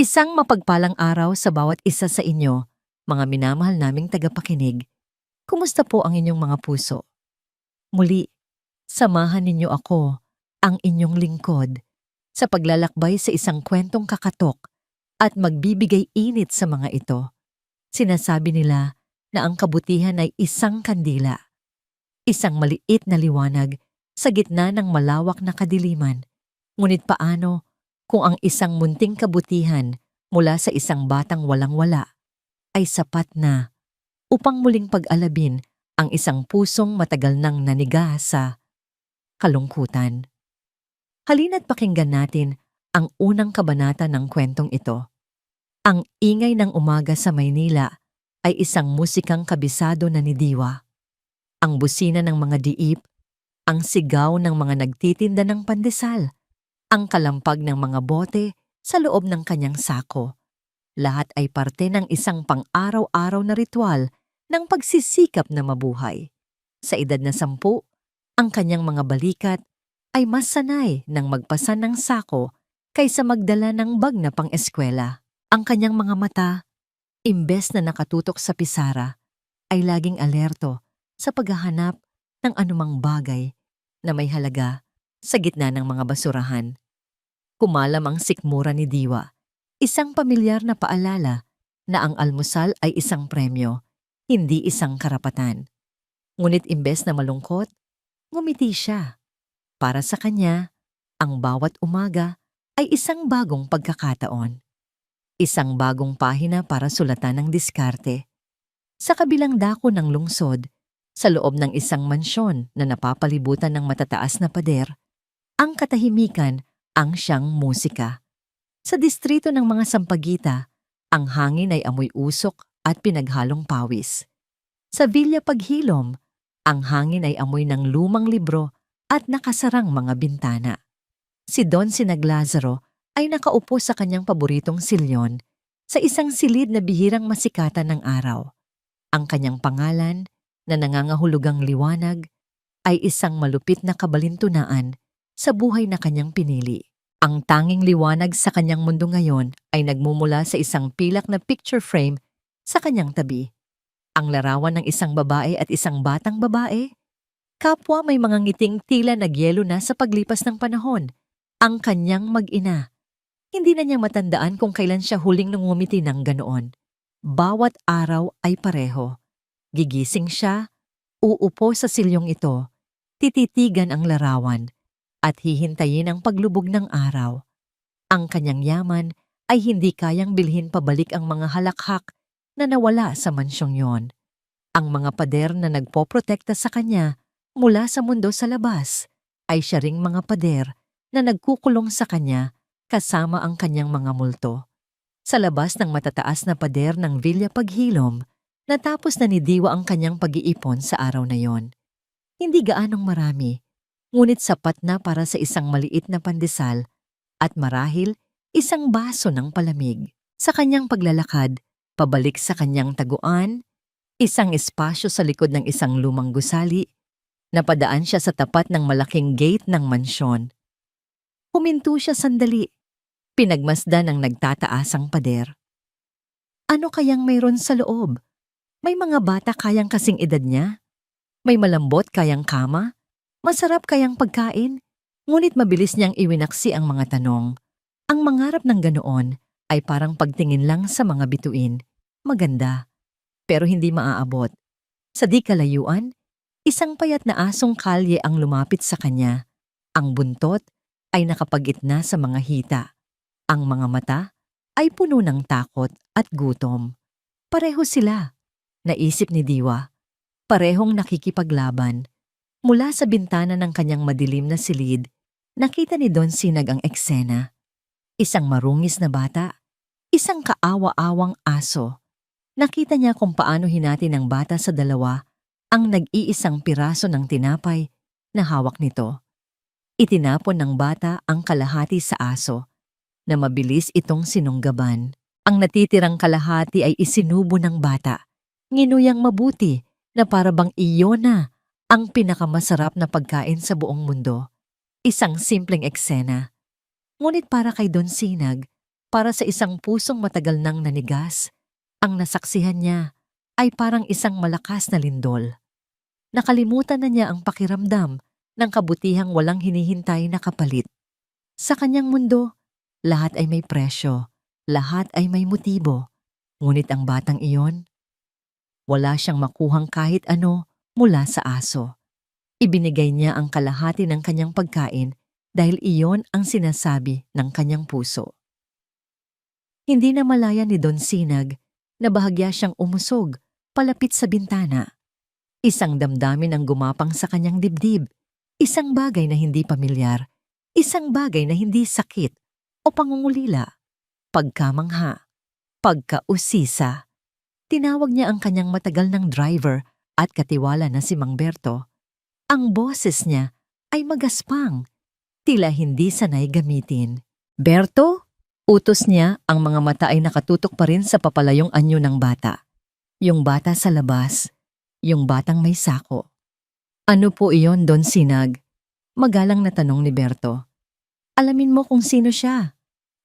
Isang mapagpalang araw sa bawat isa sa inyo, mga minamahal naming tagapakinig. Kumusta po ang inyong mga puso? Muli, samahan ninyo ako, ang inyong lingkod, sa paglalakbay sa isang kwentong kakatok at magbibigay init sa mga ito. Sinasabi nila na ang kabutihan ay isang kandila, isang maliit na liwanag sa gitna ng malawak na kadiliman. Ngunit paano kung ang isang munting kabutihan mula sa isang batang walang-wala ay sapat na upang muling pag-alabin ang isang pusong matagal nang naniga sa kalungkutan? Halina't pakinggan natin ang unang kabanata ng kwentong ito. Ang ingay ng umaga sa Maynila ay isang musikang kabisado na ni Diwa. Ang busina ng mga diip, ang sigaw ng mga nagtitinda ng pandesal, ang kalampag ng mga bote sa loob ng kanyang sako. Lahat ay parte ng isang pang-araw-araw na ritual ng pagsisikap na mabuhay. Sa edad na 10, ang kanyang mga balikat ay mas sanay ng magpasan ng sako kaysa magdala ng bag na pang-eskwela. Ang kanyang mga mata, imbes na nakatutok sa pisara, ay laging alerto sa paghahanap ng anumang bagay na may halaga sa gitna ng mga basurahan. Kumalam ang sikmura ni Diwa, isang pamilyar na paalala na ang almusal ay isang premyo, hindi isang karapatan. Ngunit imbes na malungkot, ngumiti siya. Para sa kanya, ang bawat umaga ay isang bagong pagkakataon. Isang bagong pahina para sulatan ng diskarte. Sa kabilang dako ng lungsod, sa loob ng isang mansyon na napapalibutan ng matataas na pader, ang katahimikan ang siyang musika. Sa distrito ng mga Sampaguita, ang hangin ay amoy usok at pinaghalong pawis. Sa Villa Paghilom, ang hangin ay amoy ng lumang libro at nakasarang mga bintana. Si Don Sinaglazaro ay nakaupo sa kanyang paboritong silyon sa isang silid na bihirang masikatan ng araw. Ang kanyang pangalan, na nangangahulugang liwanag, ay isang malupit na kabalintunaan sa buhay na kanyang pinili. Ang tanging liwanag sa kanyang mundo ngayon ay nagmumula sa isang pilak na picture frame sa kanyang tabi. Ang larawan ng isang babae at isang batang babae. Kapwa may mga ngiting tila nagyelo na sa paglipas ng panahon. Ang kanyang mag-ina. Hindi na niya matandaan kung kailan siya huling nangumiti ng ganoon. Bawat araw ay pareho. Gigising siya, uupo sa silyong ito, tititigan ang larawan, at hihintayin ang paglubog ng araw. Ang kanyang yaman ay hindi kayang bilhin pabalik ang mga halakhak na nawala sa mansyong yon. Ang mga pader na nagpoprotekta sa kanya mula sa mundo sa labas ay siya ring mga pader na nagkukulong sa kanya kasama ang kanyang mga multo. Sa labas ng matataas na pader ng Villa Paghilom, natapos na ni Diwa ang kanyang pag-iipon sa araw na yon. Hindi gaanong marami, ngunit sapat na para sa isang maliit na pandesal at marahil isang baso ng palamig. Sa kanyang paglalakad, pabalik sa kanyang taguan, isang espasyo sa likod ng isang lumang gusali, napadaan siya sa tapat ng malaking gate ng mansyon. Huminto siya sandali, pinagmasdan ng nagtataasang pader. Ano kayang mayroon sa loob? May mga bata kayang kasing edad niya? May malambot kayang kama? Masarap kayang pagkain? Ngunit mabilis niyang iwinaksi ang mga tanong. Ang mangarap ng ganoon ay parang pagtingin lang sa mga bituin. Maganda, pero hindi maaabot. Sa di kalayuan, isang payat na asong kalye ang lumapit sa kanya. Ang buntot ay nakapagitna sa mga hita. Ang mga mata ay puno ng takot at gutom. Pareho sila, naisip ni Diwa. Parehong nakikipaglaban. Mula sa bintana ng kanyang madilim na silid, nakita ni Don Sinag ang eksena. Isang marungis na bata, isang kaawa-awang aso. Nakita niya kung paano hinati ng bata sa dalawa ang nag-iisang piraso ng tinapay na hawak nito. Itinapon ng bata ang kalahati sa aso, na mabilis itong sinunggaban. Ang natitirang kalahati ay isinubo ng bata. Nginuyang mabuti na para bang iyon na ang pinakamasarap na pagkain sa buong mundo. Isang simpleng eksena. Ngunit para kay Don Sinag, Para sa isang pusong matagal nang nanigas, ang nasaksihan niya ay parang isang malakas na lindol. Nakalimutan na niya ang pakiramdam ng kabutihang walang hinihintay na kapalit. Sa kanyang mundo, lahat ay may presyo, lahat ay may motibo. Ngunit ang batang iyon, wala siyang makuhang kahit ano mula sa aso. Ibinigay niya ang kalahati ng kanyang pagkain dahil iyon ang sinasabi ng kanyang puso. Hindi na malaya ni Don Sinag na bahagya siyang umusog palapit sa bintana. Isang damdamin ang gumapang sa kanyang dibdib, isang bagay na hindi pamilyar, isang bagay na hindi sakit o pangungulila. Pagkamangha, pagkausisa. Tinawag niya ang kanyang matagal ng driver at katiwala na si Mang Berto. Ang boses niya ay magaspang, tila hindi sanay gamitin. "Berto?" Utos niya, ang mga mata ay nakatutok pa rin sa papalayong anyo ng bata. Yung bata sa labas, yung batang may sako. "Ano po iyon, Don Sinag?" Magalang na tanong ni Berto. "Alamin mo kung sino siya,"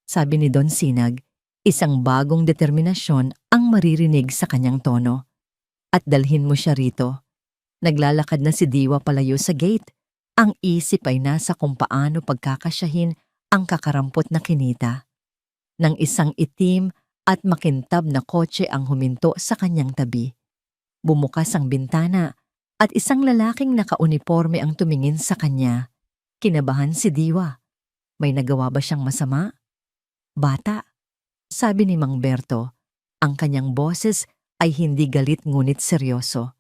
sabi ni Don Sinag. Isang bagong determinasyon ang maririnig sa kanyang tono. "At dalhin mo siya rito." Naglalakad na si Diwa palayo sa gate. Ang isip ay nasa kung paano pagkakasyahin ang kakarampot na kinita. Nang isang itim at makintab na kotse ang huminto sa kanyang tabi. Bumukas ang bintana at isang lalaking nakauniporme ang tumingin sa kanya. Kinabahan si Diwa. May nagawa ba siyang masama? "Bata," sabi ni Mang Berto. Ang kanyang boses ay hindi galit ngunit seryoso.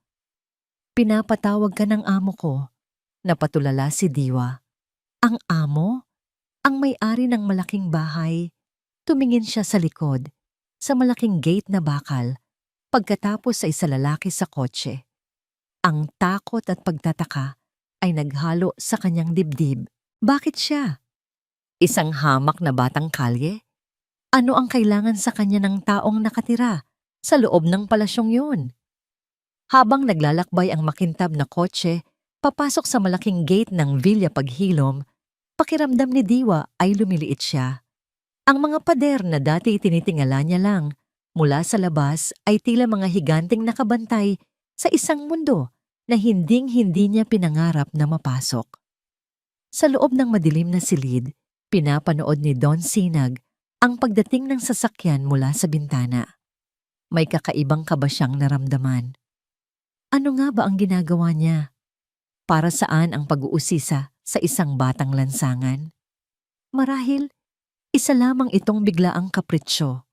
"Pinapatawag ka ng amo ko." Napatulala si Diwa. "Ang amo? Ang may-ari ng malaking bahay?" Tumingin siya sa likod, sa malaking gate na bakal, pagkatapos sa isa lalaki sa kotse. Ang takot at pagtataka ay naghalo sa kanyang dibdib. Bakit siya? Isang hamak na batang kalye? Ano ang kailangan sa kanya ng taong nakatira sa loob ng palasyong yun? Habang naglalakbay ang makintab na kotse, papasok sa malaking gate ng Villa Paghilom, pakiramdam ni Diwa ay lumiliit siya. Ang mga pader na dati tinitingala niya lang mula sa labas ay tila mga higanting nakabantay sa isang mundo na hinding-hindi niya pinangarap na mapasok. Sa loob ng madilim na silid, pinapanood ni Don Sinag ang pagdating ng sasakyan mula sa bintana. May kakaibang kaba siyang naramdaman. Ano nga ba ang ginagawa niya? Para saan ang pag-uusisa sa isang batang lansangan? Marahil, isa lamang itong biglaang kapritsyo.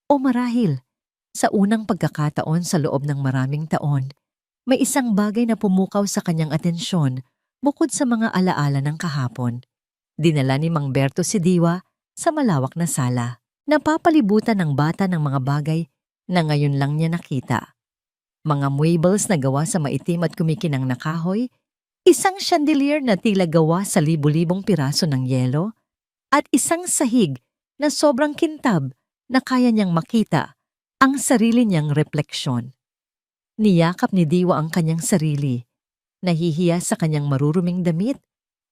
O marahil, sa unang pagkakataon sa loob ng maraming taon, may isang bagay na pumukaw sa kanyang atensyon bukod sa mga alaala ng kahapon. Dinala ni Mang Berto si Diwa sa malawak na sala. Napapalibutan ng bata ng mga bagay na ngayon lang niya nakita. Mga muebles na gawa sa maitim at kumikinang na kahoy, isang chandelier na tila gawa sa libu-libong piraso ng yelo, at isang sahig na sobrang kintab na kaya niyang makita ang sarili niyang refleksyon. Niyakap ni Diwa ang kanyang sarili, nahihiya sa kanyang maruruming damit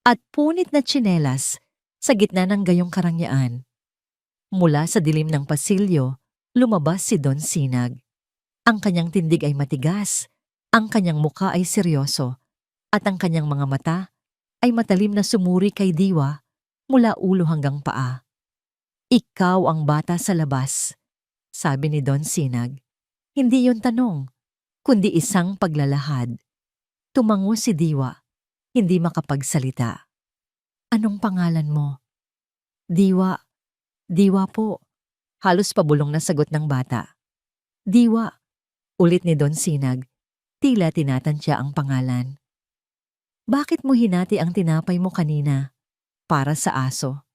at punit na tsinelas sa gitna ng gayong karangyaan. Mula sa dilim ng pasilyo, lumabas si Don Sinag. Ang kanyang tindig ay matigas, ang kanyang muka ay seryoso, at ang kanyang mga mata ay matalim na sumuri kay Diwa mula ulo hanggang paa. "Ikaw ang bata sa labas," sabi ni Don Sinag. Hindi yon tanong, kundi isang paglalahad. Tumango si Diwa, hindi makapagsalita. "Anong pangalan mo?" "Diwa." "Diwa po." Halos pabulong na sagot ng bata. "Diwa," ulit ni Don Sinag, tila tinatansya ang pangalan. "Bakit mo hinati ang tinapay mo kanina? Para sa aso?"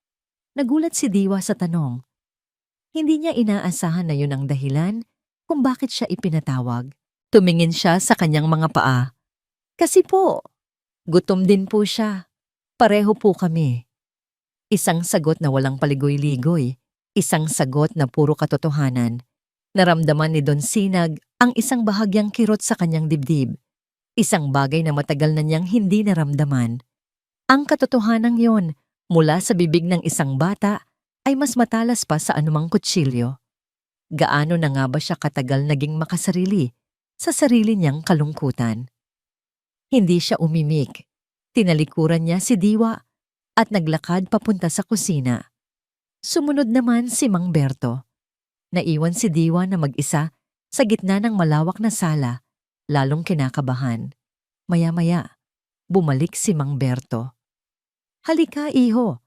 Nagulat si Diwa sa tanong. Hindi niya inaasahan na yun ang dahilan kung bakit siya ipinatawag. Tumingin siya sa kanyang mga paa. "Kasi po, gutom din po siya. Pareho po kami." Isang sagot na walang paligoy-ligoy, isang sagot na puro katotohanan. Naramdaman ni Don Sinag ang isang bahagyang kirot sa kanyang dibdib. Isang bagay na matagal na niyang hindi naramdaman. Ang katotohanang yon, mula sa bibig ng isang bata, ay mas matalas pa sa anumang kutsilyo. Gaano na nga ba siya katagal naging makasarili sa sarili niyang kalungkutan? Hindi siya umimik. Tinalikuran niya si Diwa at naglakad papunta sa kusina. Sumunod naman si Mang Berto. Naiwan si Diwa na mag-isa sa gitna ng malawak na sala, lalong kinakabahan. Maya-maya, bumalik si Mang Berto. "Halika, iho.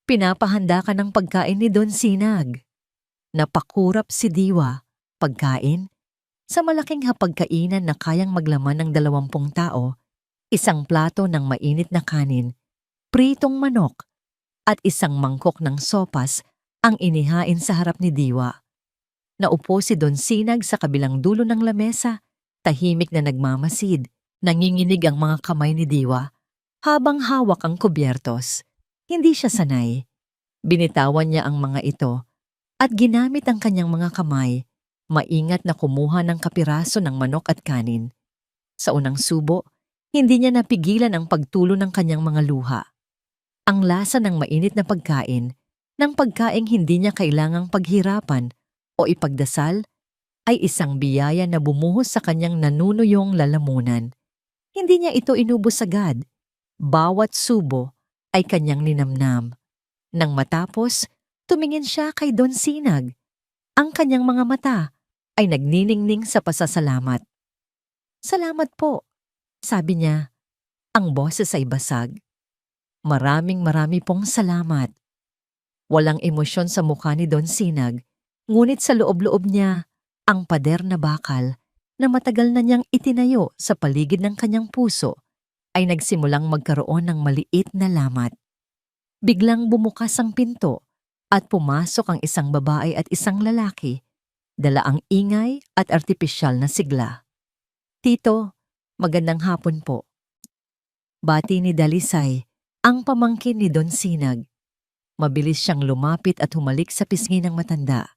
Pinapahanda ka ng pagkain ni Don Sinag." Napakurap si Diwa. Pagkain? Sa malaking hapagkainan na kayang maglaman ng 20 tao, isang plato ng mainit na kanin, pritong manok, at isang mangkok ng sopas ang inihain sa harap ni Diwa. Naupo si Don Sinag sa kabilang dulo ng lamesa, tahimik na nagmamasid. Nanginginig ang mga kamay ni Diwa habang hawak ang kubyertos. Hindi siya sanay. Binitawan niya ang mga ito at ginamit ang kanyang mga kamay, maingat na kumuha ng kapiraso ng manok at kanin. Sa unang subo, hindi niya napigilan ang pagtulo ng kanyang mga luha. Ang lasa ng mainit na pagkain, ng pagkaing hindi niya kailangang paghirapan o ipagdasal, ay isang biyaya na bumuhos sa kanyang nanunuyong lalamunan. Hindi niya ito inubos agad. Bawat subo ay kanyang ninamnam. Nang matapos, tumingin siya kay Don Sinag. Ang kanyang mga mata ay nagniningning sa pasasalamat. "Salamat po," sabi niya. Ang boses ay basag. "Maraming pong salamat." Walang emosyon sa mukha ni Don Sinag, ngunit sa loob-loob niya, ang pader na bakal na matagal na niyang itinayo sa paligid ng kanyang puso ay nagsimulang magkaroon ng maliit na lamat. Biglang bumukas ang pinto at pumasok ang isang babae at isang lalaki, dala ang ingay at artipisyal na sigla. "Tito, magandang hapon po." Bati ni Dalisay, ang pamangkin ni Don Sinag. Mabilis siyang lumapit at humalik sa pisngi ng matanda.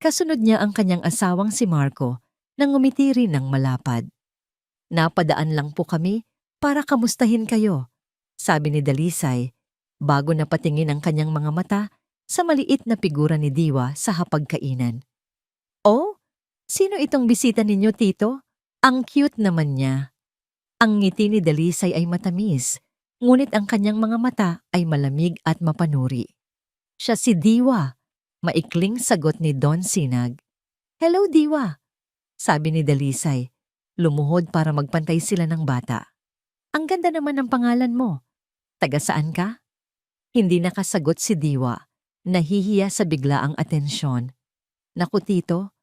Kasunod niya ang kanyang asawang si Marco nang ngumiti rin ng malapad. "Napadaan lang po kami para kamustahin kayo," sabi ni Dalisay, bago napatingin ang kanyang mga mata sa maliit na figura ni Diwa sa hapagkainan. "Oh, sino itong bisita ninyo, tito? Ang cute naman niya." Ang ngiti ni Dalisay ay matamis, ngunit ang kanyang mga mata ay malamig at mapanuri. "Siya si Diwa," maikling sagot ni Don Sinag. "Hello, Diwa," sabi ni Dalisay. Lumuhod para magpantay sila ng bata. "Ang ganda naman ng pangalan mo. Taga saan ka?" Hindi nakasagot si Diwa. Nahihiya sa biglaang atensyon. "Naku, tito,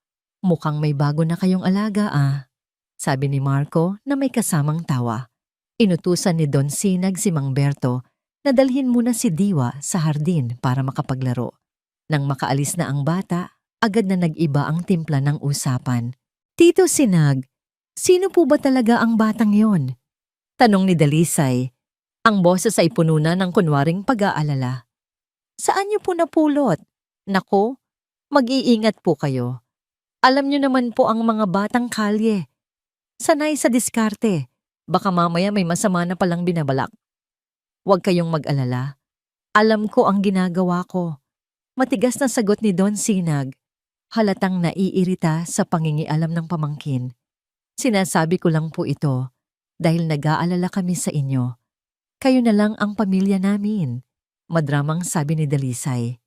mukhang may bago na kayong alaga, sabi ni Marco na may kasamang tawa. Inutusan ni Don Sinag si Mang Berto na dalhin muna si Diwa sa hardin para makapaglaro. Nang makaalis na ang bata, agad na nag-iba ang timpla ng usapan. "Tito Sinag, sino po ba talaga ang batang yon?" tanong ni Dalisay. Ang boses ay puno na ng kunwaring pag-aalala. "Saan niyo po napulot? Nako, mag-iingat po kayo. Alam niyo naman po ang mga batang kalye. Sanay sa diskarte. Baka mamaya may masama na palang binabalak." "Huwag kayong mag-alala. Alam ko ang ginagawa ko." Matigas na sagot ni Don Sinag. Halatang naiirita sa pangingialam ng pamangkin. "Sinasabi ko lang po ito dahil nag-aalala kami sa inyo. Kayo na lang ang pamilya namin," madramang sabi ni Dalisay.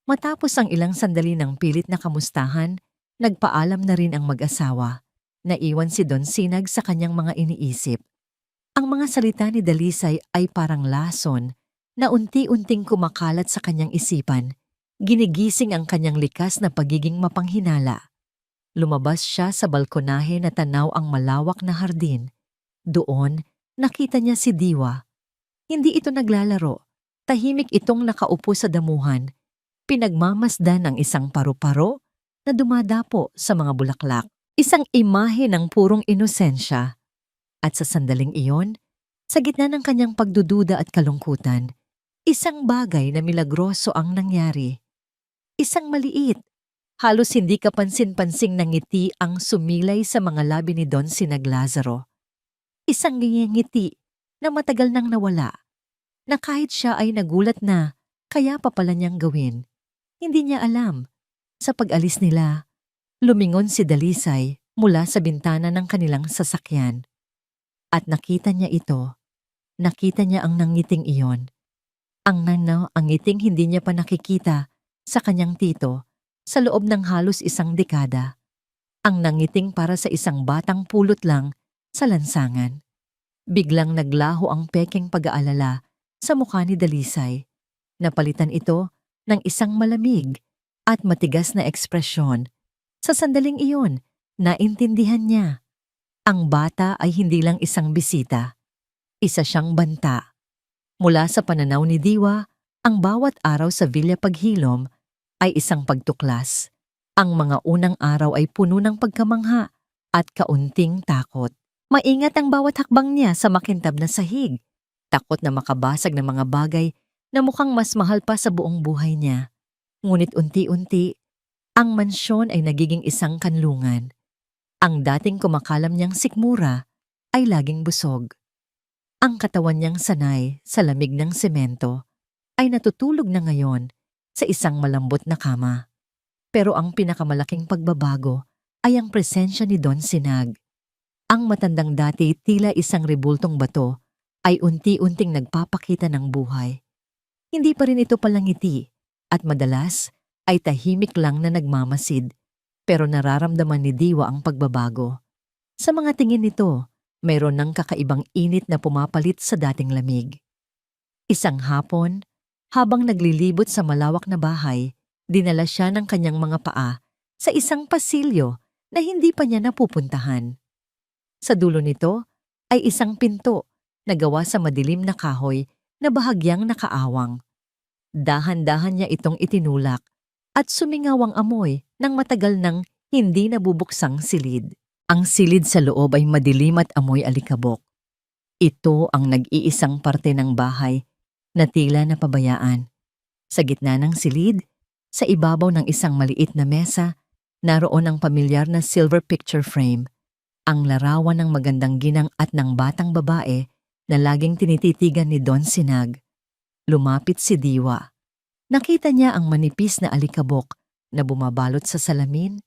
Matapos ang ilang sandali ng pilit na kamustahan, nagpaalam na rin ang mag-asawa. Naiwan si Don Sinag sa kanyang mga iniisip. Ang mga salita ni Dalisay ay parang lason na unti-unting kumakalat sa kanyang isipan. Ginigising ang kanyang likas na pagiging mapanghinala. Lumabas siya sa balkonahe na tanaw ang malawak na hardin. Doon, nakita niya si Diwa. Hindi ito naglalaro. Tahimik itong nakaupo sa damuhan. Pinagmamasdan ang isang paru-paro na dumadapo sa mga bulaklak. Isang imahe ng purong inosensya. At sa sandaling iyon, sa gitna ng kanyang pagdududa at kalungkutan, isang bagay na milagroso ang nangyari. Isang maliit, halos hindi kapansin-pansing na ngiti ang sumilay sa mga labi ni Don Sinag Lazaro. Isang ngiti na matagal nang nawala, na kahit siya ay nagulat na, kaya pa pala niyang gawin. Hindi niya alam. Sa pag-alis nila, lumingon si Dalisay mula sa bintana ng kanilang sasakyan. At nakita niya ito. Nakita niya ang nangiting iyon. Ang ngiting hindi niya pa nakikita sa kanyang tito sa loob ng halos isang dekada. Ang nangiting para sa isang batang pulot lang sa lansangan. Biglang naglaho ang pekeng pag-aalala sa mukha ni Dalisay. Napalitan ito ng isang malamig at matigas na ekspresyon. Sa sandaling iyon, naintindihan niya. Ang bata ay hindi lang isang bisita. Isa siyang banta. Mula sa pananaw ni Diwa, ang bawat araw sa Villa Paghilom ay isang pagtuklas. Ang mga unang araw ay puno ng pagkamangha at kaunting takot. Maingat ang bawat hakbang niya sa makintab na sahig. Takot na makabasag ng mga bagay na mukhang mas mahal pa sa buong buhay niya. Ngunit unti-unti, ang mansyon ay nagiging isang kanlungan. Ang dating kumakalam niyang sikmura ay laging busog. Ang katawan niyang sanay sa lamig ng semento ay natutulog na ngayon sa isang malambot na kama. Pero ang pinakamalaking pagbabago ay ang presensya ni Don Sinag. Ang matandang dati tila isang rebultong bato ay unti-unting nagpapakita ng buhay. Hindi pa rin ito palangiti at madalas ay tahimik lang na nagmamasid, pero nararamdaman ni Diwa ang pagbabago. Sa mga tingin nito, mayroon ng kakaibang init na pumapalit sa dating lamig. Isang hapon, habang naglilibot sa malawak na bahay, dinala siya ng kanyang mga paa sa isang pasilyo na hindi pa niya napupuntahan. Sa dulo nito ay isang pinto na gawa sa madilim na kahoy na bahagyang nakaawang. Dahan-dahan niya itong itinulak at sumingaw ang amoy ng matagal nang hindi nabubuksang silid. Ang silid sa loob ay madilim at amoy alikabok. Ito ang nag-iisang parte ng bahay na tila napabayaan. Sa gitna ng silid, sa ibabaw ng isang maliit na mesa, naroon ang pamilyar na silver picture frame, ang larawan ng magandang ginang at ng batang babae na laging tinititigan ni Don Sinag. Lumapit si Diwa. Nakita niya ang manipis na alikabok na bumabalot sa salamin,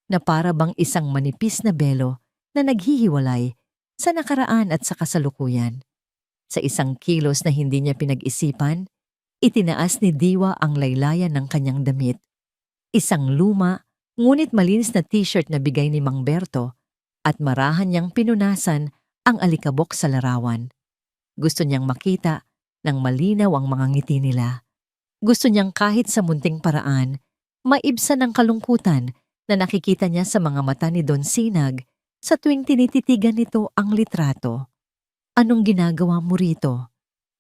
na para bang isang manipis na belo na naghihiwalay sa nakaraan at sa kasalukuyan. Sa isang kilos na hindi niya pinag-isipan, itinaas ni Diwa ang laylayan ng kanyang damit. Isang luma, ngunit malinis na t-shirt na bigay ni Mang Berto, at marahan niyang pinunasan ang alikabok sa larawan. Gusto niyang makita ng malinaw ang mga ngiti nila. Gusto niyang kahit sa munting paraan, maibsan ang kalungkutan na nakikita niya sa mga mata ni Don Sinag sa tuwing tinititigan nito ang litrato. Anong ginagawa mo rito?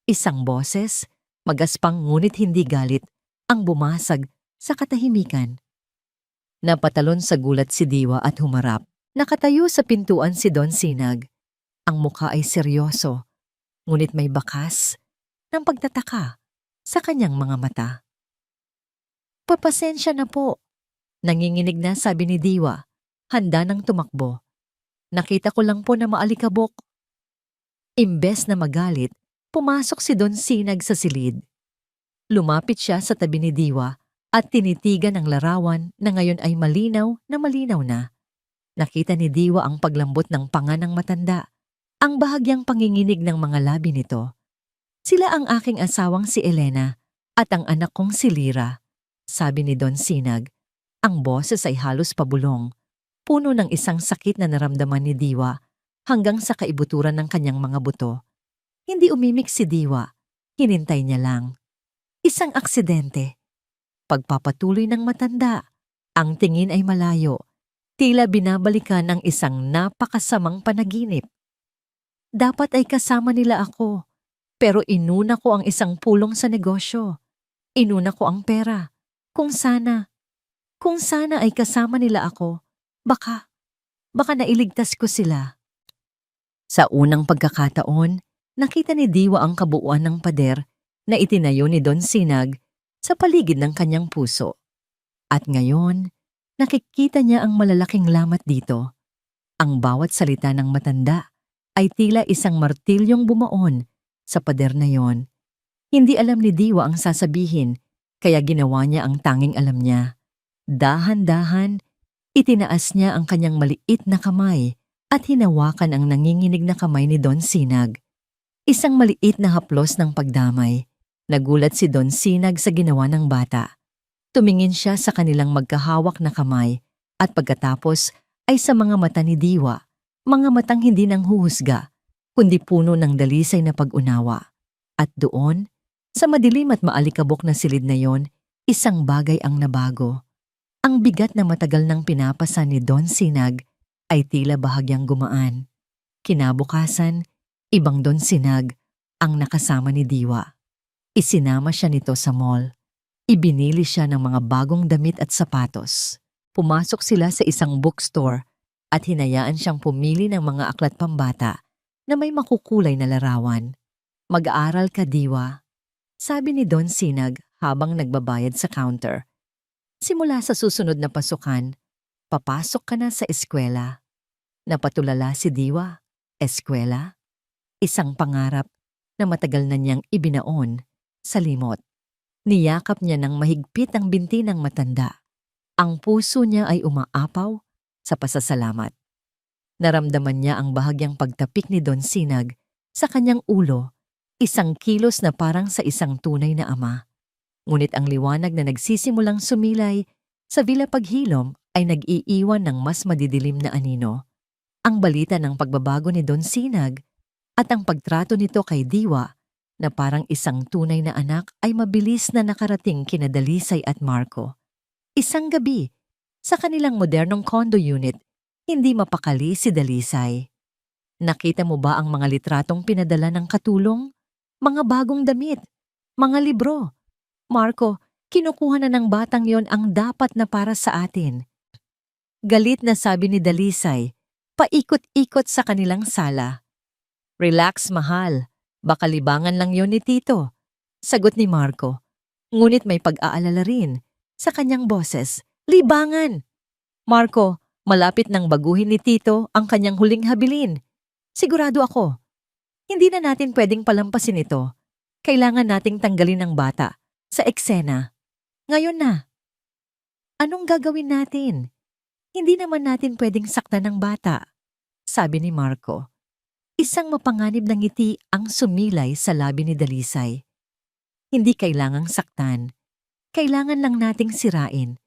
Isang boses, magaspang ngunit hindi galit, ang bumasag sa katahimikan. Napatalon sa gulat si Diwa at humarap. Nakatayo sa pintuan si Don Sinag. Ang mukha ay seryoso, ngunit may bakas ng pagtataka sa kanyang mga mata. Papasensya na po. Nanginginig na sabi ni Diwa, handa nang tumakbo. Nakita ko lang po na maalikabok. Imbes na magalit, pumasok si Don Sinag sa silid. Lumapit siya sa tabi ni Diwa at tinitigan ang larawan na ngayon ay malinaw na. Nakita ni Diwa ang paglambot ng panga ng matanda, ang bahagyang panginginig ng mga labi nito. Sila ang aking asawang si Elena at ang anak kong si Lira, sabi ni Don Sinag. Ang boses ay halos pabulong, puno ng isang sakit na naramdaman ni Diwa hanggang sa kaibuturan ng kanyang mga buto. Hindi umimik si Diwa, hinintay niya lang. Isang aksidente. Pagpapatuloy ng matanda, ang tingin ay malayo, tila binabalikan ang isang napakasamang panaginip. Dapat ay kasama nila ako, pero inuna ko ang isang pulong sa negosyo. Inuna ko ang pera. Kung sana ay kasama nila ako, baka nailigtas ko sila. Sa unang pagkakataon, nakita ni Diwa ang kabuuan ng pader na itinayo ni Don Sinag sa paligid ng kanyang puso. At ngayon, nakikita niya ang malalaking lamat dito. Ang bawat salita ng matanda ay tila isang martilyong bumaon sa pader na yon. Hindi alam ni Diwa ang sasabihin, Kaya ginawa niya ang tanging alam niya. Dahan-dahan, itinaas niya ang kanyang maliit na kamay at hinawakan ang nanginginig na kamay ni Don Sinag. Isang maliit na haplos ng pagdamay. Nagulat si Don Sinag sa ginawa ng bata. Tumingin siya sa kanilang magkahawak na kamay at pagkatapos ay sa mga mata ni Diwa, mga matang hindi nang huhusga, kundi puno ng dalisay na pag-unawa. At doon, sa madilim at maalikabok na silid na yon, isang bagay ang nabago. Ang bigat na matagal nang pinapasa ni Don Sinag ay tila bahagyang gumaan. Kinabukasan, ibang Don Sinag ang nakasama ni Diwa. Isinama siya nito sa mall. Ibinili siya ng mga bagong damit at sapatos. Pumasok sila sa isang bookstore at hinayaan siyang pumili ng mga aklat pambata na may makukulay na larawan. "Mag-aaral ka, Diwa," sabi ni Don Sinag habang nagbabayad sa counter. "Simula sa susunod na pasukan, papasok ka na sa eskwela." Napatulala si Diwa. Eskwela? Isang pangarap na matagal na niyang ibinaon sa limot. Niyakap niya ng mahigpit ang binti ng matanda. Ang puso niya ay umaapaw sa pasasalamat. Naramdaman niya ang bahagyang pagtapik ni Don Sinag sa kanyang ulo, isang kilos na parang sa isang tunay na ama. Ngunit ang liwanag na nagsisimulang sumilay sa Villa Paghilom ay nag-iiwan ng mas madidilim na anino. Ang balita ng pagbabago ni Don Sinag at ang pagtrato nito kay Diwa na parang isang tunay na anak ay mabilis na nakarating kina Dalisay at Marco. Isang gabi, sa kanilang modernong condo unit, hindi mapakali si Dalisay. "Nakita mo ba ang mga litratong pinadala ng katulong? Mga bagong damit, mga libro. Marco, kinukuha na ng batang yon ang dapat na para sa atin." Galit na sabi ni Dalisay, paikot-ikot sa kanilang sala. "Relax, mahal. Baka libangan lang yon ni Tito," sagot ni Marco. Ngunit may pag-aalala rin sa kanyang boses. "Libangan! Marco, malapit nang baguhin ni Tito ang kanyang huling habilin. Sigurado ako. Hindi na natin pwedeng palampasin ito. Kailangan nating tanggalin ang bata sa eksena. Ngayon na." "Anong gagawin natin? Hindi naman natin pwedeng saktan ng bata," sabi ni Marco. Isang mapanganib na ngiti ang sumilay sa labi ni Dalisay. "Hindi kailangang saktan. Kailangan lang nating sirain.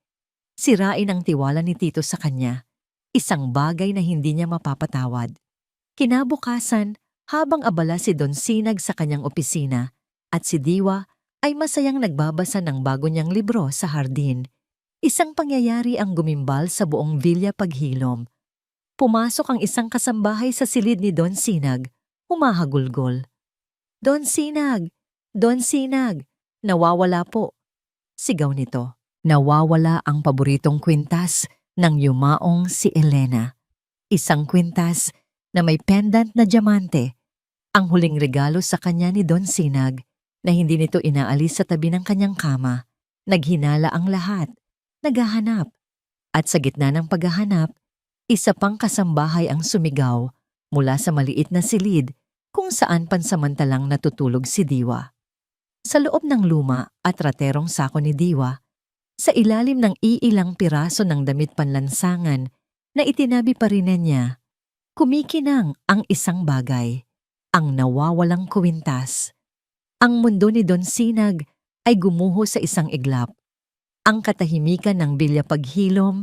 Sirain ang tiwala ni Tito sa kanya. Isang bagay na hindi niya mapapatawad." Kinabukasan, habang abala si Don Sinag sa kanyang opisina at si Diwa ay masayang nagbabasa ng bago niyang libro sa hardin, isang pangyayari ang gumimbal sa buong Villa Paghilom. Pumasok ang isang kasambahay sa silid ni Don Sinag, humahagulgol. "Don Sinag! Don Sinag! Nawawala po!" Sigaw nito. Nawawala ang paboritong kwintas ng yumaong si Elena. Isang kwintas na may pendant na diamante, ang huling regalo sa kanya ni Don Sinag na hindi nito inaalis sa tabi ng kanyang kama. Naghinala ang lahat, naghahanap. At sa gitna ng paghahanap, isa pang kasambahay ang sumigaw mula sa maliit na silid kung saan pansamantalang natutulog si Diwa. Sa loob ng luma at raterong sako ni Diwa, sa ilalim ng iilang piraso ng damit panlansangan na itinabi pa rin niya, kumikinang ang isang bagay, ang nawawalang kwintas. Ang mundo ni Don Sinag ay gumuho sa isang iglap. Ang katahimikan ng Villa Paghilom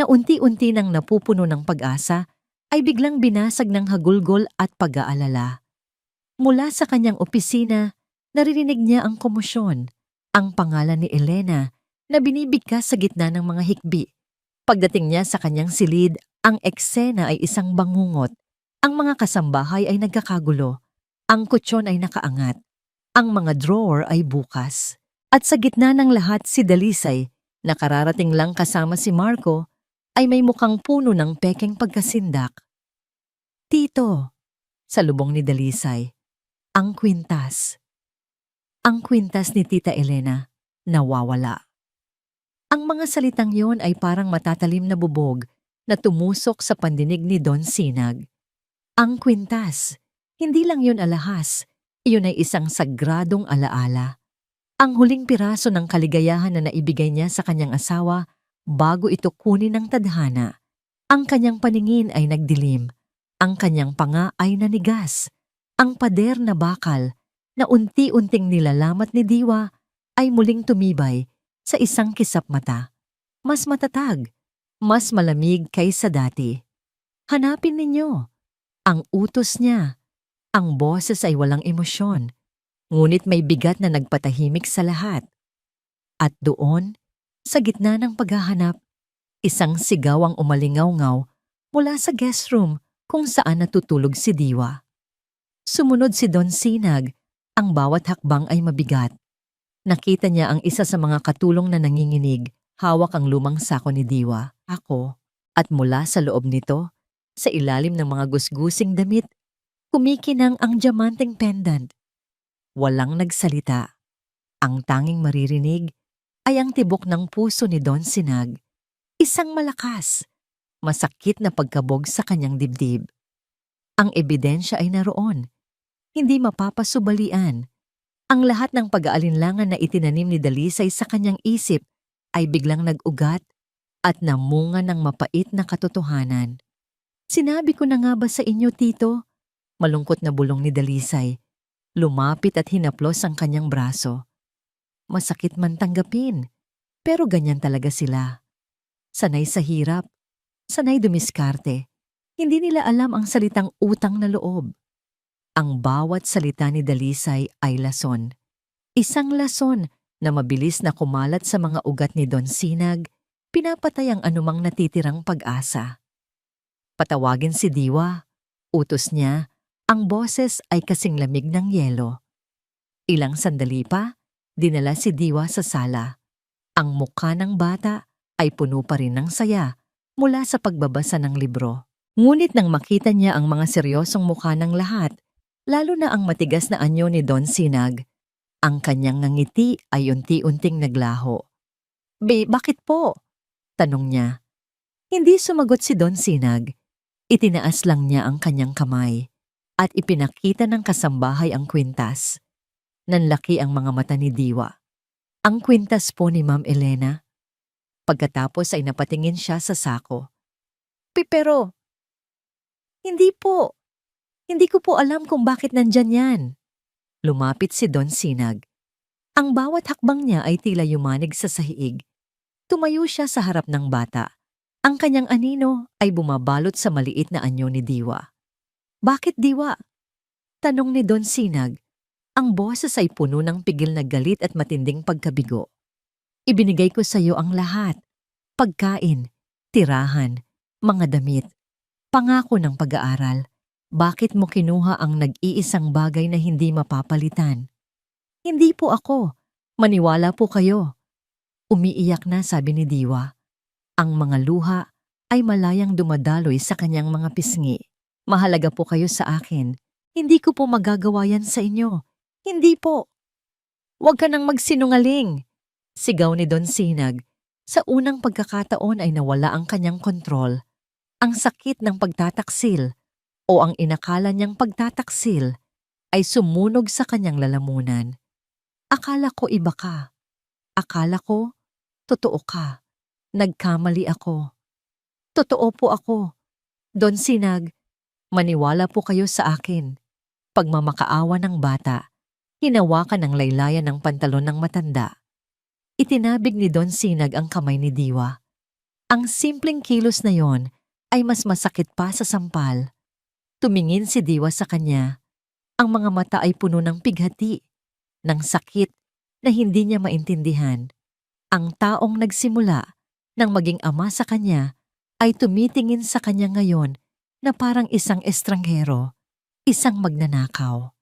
na unti-unti nang napupuno ng pag-asa ay biglang binasag ng hagulgol at pag-aalala. Mula sa kanyang opisina, naririnig niya ang komosyon, ang pangalan ni Elena na binibigkas sa gitna ng mga hikbi. Pagdating niya sa kanyang silid, ang eksena ay isang bangungot. Ang mga kasambahay ay nagkakagulo. Ang kutsyon ay nakaangat. Ang mga drawer ay bukas. At sa gitna ng lahat si Dalisay, na kararating lang kasama si Marco, ay may mukhang puno ng pekeng pagkasindak. "Tito," salubong ni Dalisay, "ang kwintas." Ang kwintas ni Tita Elena nawawala. Ang mga salitang yon ay parang matatalim na bubog na tumusok sa pandinig ni Don Sinag. Ang kwintas, hindi lang yon alahas, iyon ay isang sagradong alaala. Ang huling piraso ng kaligayahan na naibigay niya sa kanyang asawa bago ito kunin ng tadhana. Ang kanyang paningin ay nagdilim. Ang kanyang panga ay nanigas. Ang pader na bakal na unti-unting nilalamat ni Diwa ay muling tumibay sa isang kisap mata. Mas matatag, mas malamig kaysa dati. Hanapin ninyo. Ang utos niya. Ang boses ay walang emosyon. Ngunit may bigat na nagpatahimik sa lahat. At doon, sa gitna ng paghahanap, isang sigaw ang umalingaw-ngaw mula sa guest room kung saan natutulog si Diwa. Sumunod si Don Sinag, ang bawat hakbang ay mabigat. Nakita niya ang isa sa mga katulong na nanginginig, hawak ang lumang sako ni Diwa, ako, at mula sa loob nito, sa ilalim ng mga gusgusing damit, kumikinang ang diamanteng pendant. Walang nagsalita. Ang tanging maririnig ay ang tibok ng puso ni Don Sinag. Isang malakas, masakit na pagkabog sa kanyang dibdib. Ang ebidensya ay naroon. Hindi mapapasubalian. Ang lahat ng pag-aalinlangan na itinanim ni Dalisay sa kanyang isip ay biglang nag-ugat at namunga ng mapait na katotohanan. Sinabi ko na nga ba sa inyo, Tito? Malungkot na bulong ni Dalisay. Lumapit at hinaplos ang kanyang braso. Masakit man tanggapin, pero ganyan talaga sila. Sanay sa hirap, sanay dumiskarte. Hindi nila alam ang salitang utang na loob. Ang bawat salita ni Dalisay ay lason. Isang lason na mabilis na kumalat sa mga ugat ni Don Sinag, pinapatay ang anumang natitirang pag-asa. Patawagin si Diwa, utos niya. Ang boses ay kasing lamig ng yelo. Ilang sandali pa, dinala si Diwa sa sala. Ang mukha ng bata ay puno pa rin ng saya mula sa pagbabasa ng libro. Ngunit nang makita niya ang mga seryosong mukha ng lahat, lalo na ang matigas na anyo ni Don Sinag, ang kanyang ngiti ay unti-unting naglaho. Bakit po? Tanong niya. Hindi sumagot si Don Sinag. Itinaas lang niya ang kanyang kamay at ipinakita ng kasambahay ang kwintas. Nanlaki ang mga mata ni Diwa. Ang kwintas po ni Ma'am Elena. Pagkatapos ay napatingin siya sa sako. Pero, hindi po. Hindi ko po alam kung bakit nandyan yan. Lumapit si Don Sinag. Ang bawat hakbang niya ay tila yumanig sa sahig. Tumayo siya sa harap ng bata. Ang kanyang anino ay bumabalot sa maliit na anyo ni Diwa. Bakit, Diwa? Tanong ni Don Sinag. Ang boses ay puno ng pigil na galit at matinding pagkabigo. Ibinigay ko sa iyo ang lahat. Pagkain, tirahan, mga damit, pangako ng pag-aaral. Bakit mo kinuha ang nag-iisang bagay na hindi mapapalitan? Hindi po ako. Maniwala po kayo. Umiiyak na, sabi ni Diwa. Ang mga luha ay malayang dumadaloy sa kanyang mga pisngi. Mahalaga po kayo sa akin. Hindi ko po magagawa yan sa inyo. Hindi po. Huwag ka nang magsinungaling. Sigaw ni Don Sinag. Sa unang pagkakataon ay nawala ang kanyang kontrol. Ang sakit ng pagtataksil o ang inakala niyang pagtataksil ay sumunog sa kanyang lalamunan. Akala ko iba ka. Akala ko totoo ka. Nagkamali ako. Totoo po ako. Don Sinag, maniwala po kayo sa akin. Pagmamakaawa ng bata, hinawakan ng laylayan ng pantalon ng matanda. Itinabig ni Don Sinag ang kamay ni Diwa. Ang simpleng kilos na yon ay mas masakit pa sa sampal. Tumingin si Diwa sa kanya. Ang mga mata ay puno ng pighati, ng sakit na hindi niya maintindihan. Ang taong nagsimula nang maging ama sa kanya ay tumitingin sa kanya ngayon na parang isang estranghero, isang magnanakaw.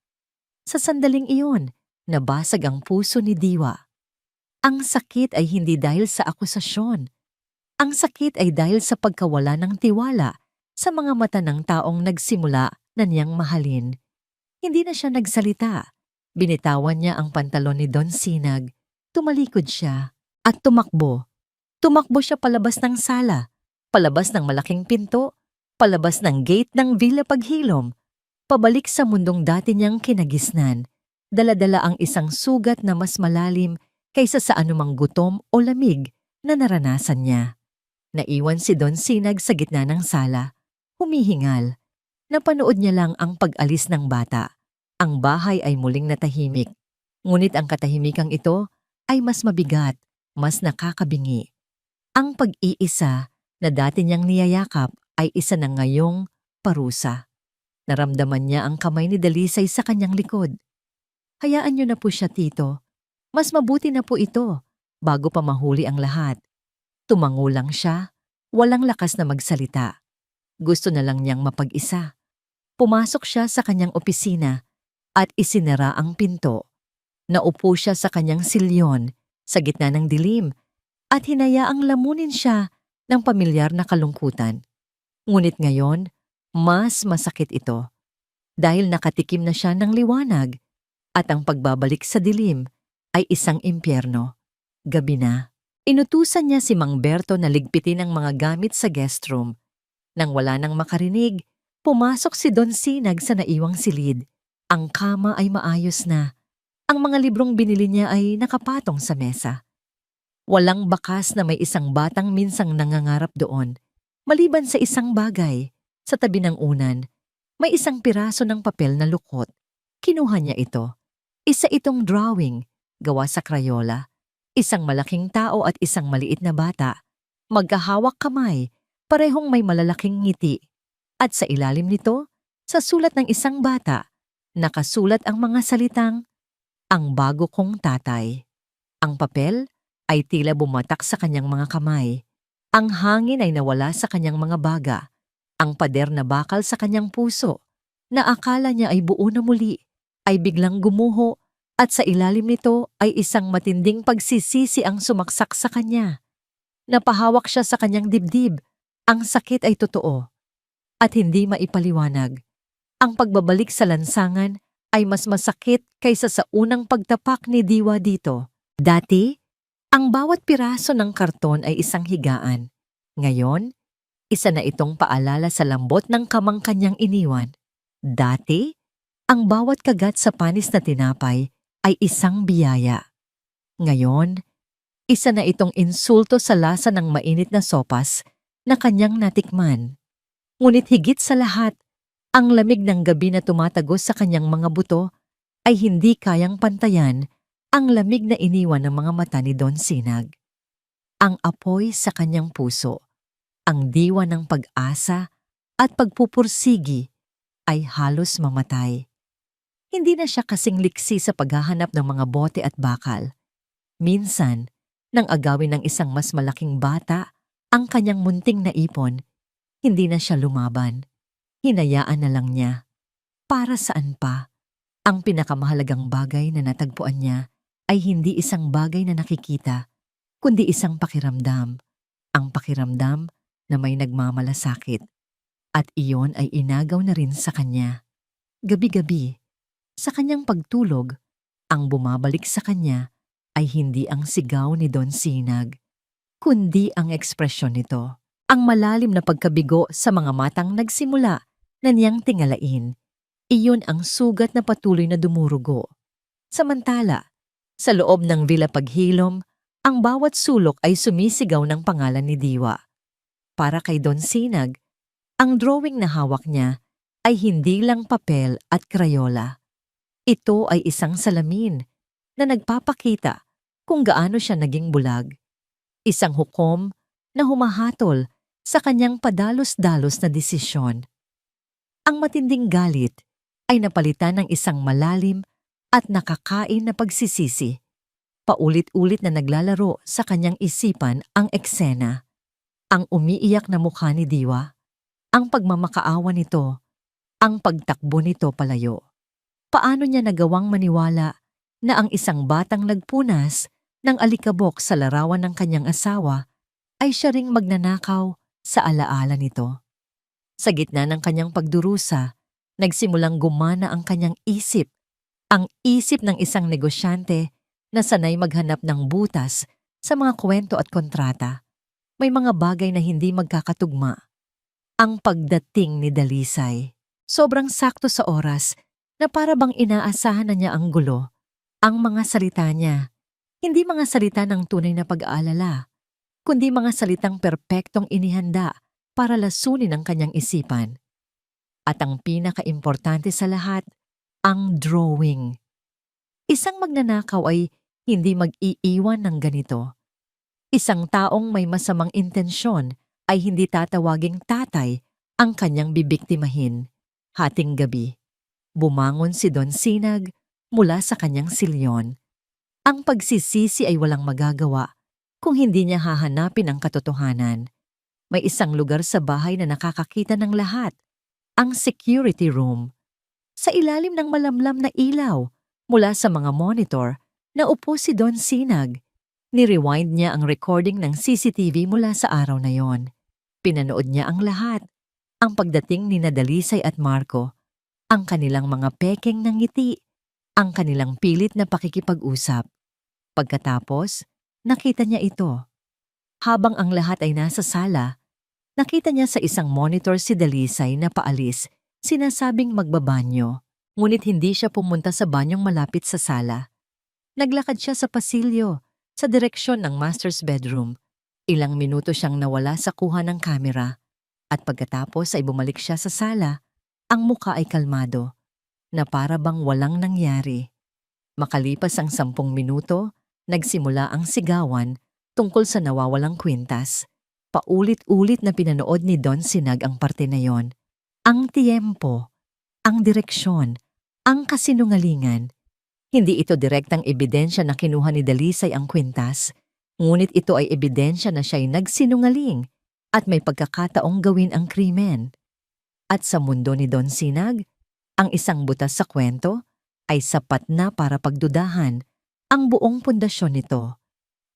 Sa sandaling iyon, nabasag ang puso ni Diwa. Ang sakit ay hindi dahil sa akusasyon. Ang sakit ay dahil sa pagkawala ng tiwala sa mga mata ng taong nagsimula na niyang mahalin. Hindi na siya nagsalita. Binitawan niya ang pantalon ni Don Sinag. Tumalikod siya at tumakbo. Tumakbo siya palabas ng sala, palabas ng malaking pinto, palabas ng gate ng Villa Paghilom, pabalik sa mundong dati niyang kinagisnan. Dala-dala ang isang sugat na mas malalim kaysa sa anumang gutom o lamig na naranasan niya. Naiwan si Don Sinag sa gitna ng sala, humihingal. Napanood niya lang ang pag-alis ng bata. Ang bahay ay muling natahimik. Ngunit ang katahimikang ito ay mas mabigat, mas nakakabingi. Ang pag-iisa na dati niyang niyayakap ay isa na ngayong parusa. Naramdaman niya ang kamay ni Dalisay sa kanyang likod. Hayaan niyo na po siya, tito. Mas mabuti na po ito, bago pa mahuli ang lahat. Tumango lang siya, walang lakas na magsalita. Gusto na lang niyang mapag-isa. Pumasok siya sa kanyang opisina at isinara ang pinto. Naupo siya sa kanyang silyon sa gitna ng dilim at hinayaang lamunin siya ng pamilyar na kalungkutan. Ngunit ngayon, mas masakit ito dahil nakatikim na siya ng liwanag at ang pagbabalik sa dilim ay isang impyerno. Gabi na. Inutusan niya si Mang Berto na ligpitin ang mga gamit sa guest room. Nang wala nang makarinig, pumasok si Don Sinag sa naiwang silid. Ang kama ay maayos na. Ang mga librong binili niya ay nakapatong sa mesa. Walang bakas na may isang batang minsang nangangarap doon. Maliban sa isang bagay, sa tabi ng unan, may isang piraso ng papel na lukot. Kinuha niya ito. Isa itong drawing, gawa sa Crayola. Isang malaking tao at isang maliit na bata. Magkahawak kamay, parehong may malalaking ngiti. At sa ilalim nito, sa sulat ng isang bata, nakasulat ang mga salitang, "Ang bago kong tatay." Ang papel ay tila bumatak sa kanyang mga kamay. Ang hangin ay nawala sa kanyang mga baga. Ang pader na bakal sa kanyang puso, na akala niya ay buo na muli, ay biglang gumuho at sa ilalim nito ay isang matinding pagsisisi ang sumaksak sa kanya. Napahawak siya sa kanyang dibdib. Ang sakit ay totoo at hindi maipaliwanag. Ang pagbabalik sa lansangan ay mas masakit kaysa sa unang pagtapak ni Diwa dito. Dati, ang bawat piraso ng karton ay isang higaan. Ngayon, isa na itong paalala sa lambot ng kamang kanyang iniwan. Dati, ang bawat kagat sa panis na tinapay ay isang biyaya. Ngayon, isa na itong insulto sa lasa ng mainit na sopas na kanyang natikman. Ngunit higit sa lahat, ang lamig ng gabi na tumatagos sa kanyang mga buto ay hindi kayang pantayan ang lamig na iniwan ng mga mata ni Don Sinag. Ang apoy sa kanyang puso, ang diwa ng pag-asa at pagpupursigi ay halos mamatay. Hindi na siya kasing liksi sa paghahanap ng mga bote at bakal. Minsan, nang agawin ng isang mas malaking bata ang kanyang munting naipon, hindi na siya lumaban. Hinayaan na lang niya. Para saan pa? Ang pinakamahalagang bagay na natagpuan niya ay hindi isang bagay na nakikita, kundi isang pakiramdam. Ang pakiramdam na may nagmamalasakit. At iyon ay inagaw na rin sa kanya. Gabi-gabi, sa kanyang pagtulog, ang bumabalik sa kanya ay hindi ang sigaw ni Don Sinag, kundi ang ekspresyon nito. Ang malalim na pagkabigo sa mga matang nagsimula na niyang tingalain. Iyon ang sugat na patuloy na dumurugo. Samantala, sa loob ng Villa Paghilom, ang bawat sulok ay sumisigaw ng pangalan ni Diwa. Para kay Don Sinag, ang drawing na hawak niya ay hindi lang papel at Crayola. Ito ay isang salamin na nagpapakita kung gaano siya naging bulag. Isang hukom na humahatol sa kanyang padalos-dalos na desisyon. Ang matinding galit ay napalitan ng isang malalim at nakakain na pagsisisi. Paulit-ulit na naglalaro sa kanyang isipan ang eksena. Ang umiiyak na mukha ni Diwa, ang pagmamakaawa nito, ang pagtakbo nito palayo. Paano niya nagawang maniwala na ang isang batang nagpunas ng alikabok sa larawan ng kanyang asawa ay siya ring magnanakaw sa alaala nito? Sa gitna ng kanyang pagdurusa, nagsimulang gumana ang kanyang isip, ang isip ng isang negosyante na sanay maghanap ng butas sa mga kwento at kontrata. May mga bagay na hindi magkakatugma. Ang pagdating ni Dalisay, sobrang sakto sa oras na para bang inaasahan na niya ang gulo, ang mga salita niya. Hindi mga salita ng tunay na pag-aalala, kundi mga salitang perpektong inihanda para lasunin ang kanyang isipan. At ang pinakaimportante sa lahat, ang drawing. Isang magnanakaw ay hindi mag-iiwan ng ganito. Isang taong may masamang intensyon ay hindi tatawaging tatay ang kanyang bibiktimahin. Hating gabi, bumangon si Don Sinag mula sa kanyang silyon. Ang pagsisisi ay walang magagawa kung hindi niya hahanapin ang katotohanan. May isang lugar sa bahay na nakakakita ng lahat, ang security room. Sa ilalim ng malamlam na ilaw, mula sa mga monitor, naupo si Don Sinag. Ni-rewind niya ang recording ng CCTV mula sa araw na yon. Pinanood niya ang lahat, ang pagdating ni Dalisay at Marco, ang kanilang mga pekeng ng ngiti, ang kanilang pilit na pakikipag-usap. Pagkatapos, nakita niya ito. Habang ang lahat ay nasa sala, nakita niya sa isang monitor si Dalisay na paalis, sinasabing magbabanyo. Ngunit hindi siya pumunta sa banyong malapit sa sala. Naglakad siya sa pasilyo, sa direksyon ng master's bedroom. Ilang minuto siyang nawala sa kuha ng kamera. At pagkatapos ay bumalik siya sa sala, ang muka ay kalmado, na para bang walang nangyari. Makalipas ang 10 minuto, nagsimula ang sigawan tungkol sa nawawalang kwintas. Paulit-ulit na pinanood ni Don Sinag ang parte na yon. Ang tiyempo, ang direksyon, ang kasinungalingan. Hindi ito direktang ebidensya na kinuha ni Dalisay ang kwintas, ngunit ito ay ebidensya na siya'y nagsinungaling at may pagkakataong gawin ang krimen. At sa mundo ni Don Sinag, ang isang butas sa kwento ay sapat na para pagdudahan ang buong pundasyon nito.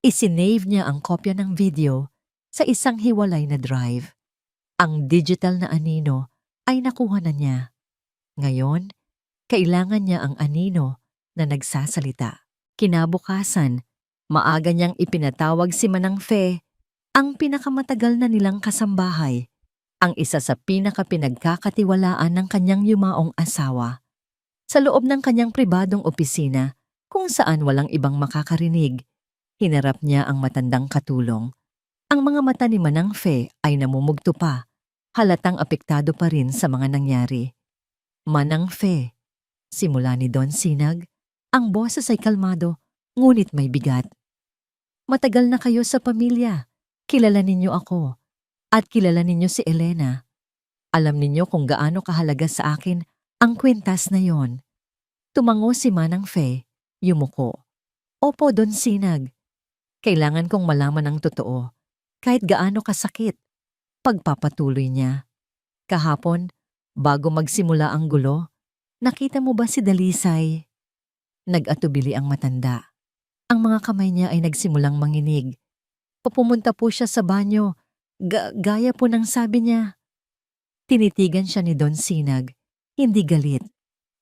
Isinave niya ang kopya ng video sa isang hiwalay na drive. Ang digital na anino ay nakuha na niya. Ngayon, kailangan niya ang anino na nagsasalita. Kinabukasan, maaga niyang ipinatawag si Manang Fe, ang pinakamatagal na nilang kasambahay, ang isa sa pinakapinagkakatiwalaan ng kanyang yumaong asawa. Sa loob ng kanyang pribadong opisina, kung saan walang ibang makakarinig, hinarap niya ang matandang katulong. Ang mga mata ni Manang Fe ay namumugto pa, halatang apektado pa rin sa mga nangyari. Manang Fe, simula ni Don Sinag, ang boses ay kalmado, ngunit may bigat. Matagal na kayo sa pamilya. Kilala ninyo ako. At kilala ninyo si Elena. Alam ninyo kung gaano kahalaga sa akin ang kwintas na yon. Tumango si Manang Fe, yumuko. Opo, Don Sinag. Kailangan kong malaman ang totoo, kahit gaano kasakit. Pagpapatuloy niya. Kahapon, bago magsimula ang gulo, nakita mo ba si Dalisay? Nag-atubili ang matanda. Ang mga kamay niya ay nagsimulang manginig. Pumunta po siya sa banyo. Gaya po ng sabi niya. Tinitigan siya ni Don Sinag, hindi galit,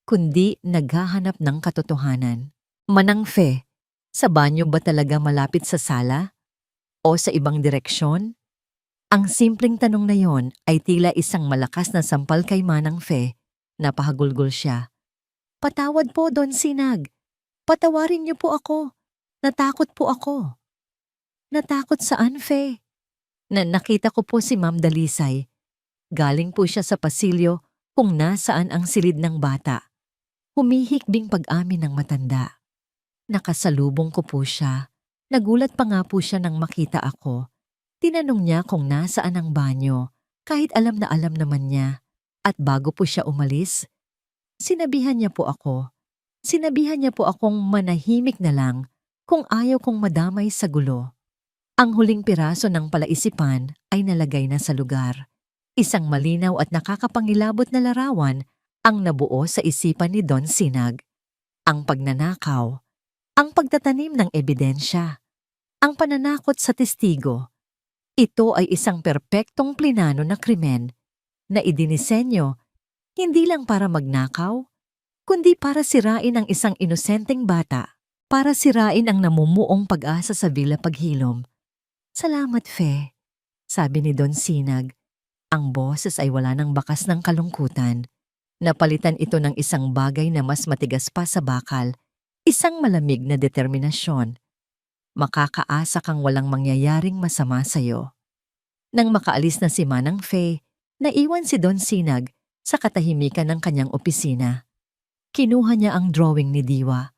kundi naghahanap ng katotohanan. Manang Fe, sa banyo ba talaga malapit sa sala? O sa ibang direksyon? Ang simpleng tanong na yon ay tila isang malakas na sampal kay Manang Fe. Napahagulgol siya. Patawad po, Don Sinag. Patawarin niyo po ako. Natakot po ako. Natakot saan, Fe? Nakita ko po si Ma'am Dalisay. Galing po siya sa pasilyo kung nasaan ang silid ng bata. Humihikbing pag-amin ng matanda. Nakasalubong ko po siya. Nagulat pa nga po siya nang makita ako. Tinanong niya kung nasaan ang banyo, kahit alam naman niya. At bago po siya umalis, sinabihan niya po ako. Sinabihan niya po akong manahimik na lang kung ayaw kong madamay sa gulo. Ang huling piraso ng palaisipan ay nalagay na sa lugar. Isang malinaw at nakakapangilabot na larawan ang nabuo sa isipan ni Don Sinag. Ang pagnanakaw, ang pagtatanim ng ebidensya, ang pananakot sa testigo. Ito ay isang perpektong plinano na krimen na idinisenyo hindi lang para magnakaw, kundi para sirain ang isang inosenteng bata, para sirain ang namumuong pag-asa sa Villa Paghilom. Salamat, Fe, sabi ni Don Sinag. Ang boses ay wala ng bakas ng kalungkutan. Napalitan ito ng isang bagay na mas matigas pa sa bakal, isang malamig na determinasyon. Makakaasa kang walang mangyayaring masama sa'yo. Nang makaalis na si Manang Faye, naiwan si Don Sinag sa katahimikan ng kanyang opisina. Kinuha niya ang drawing ni Diwa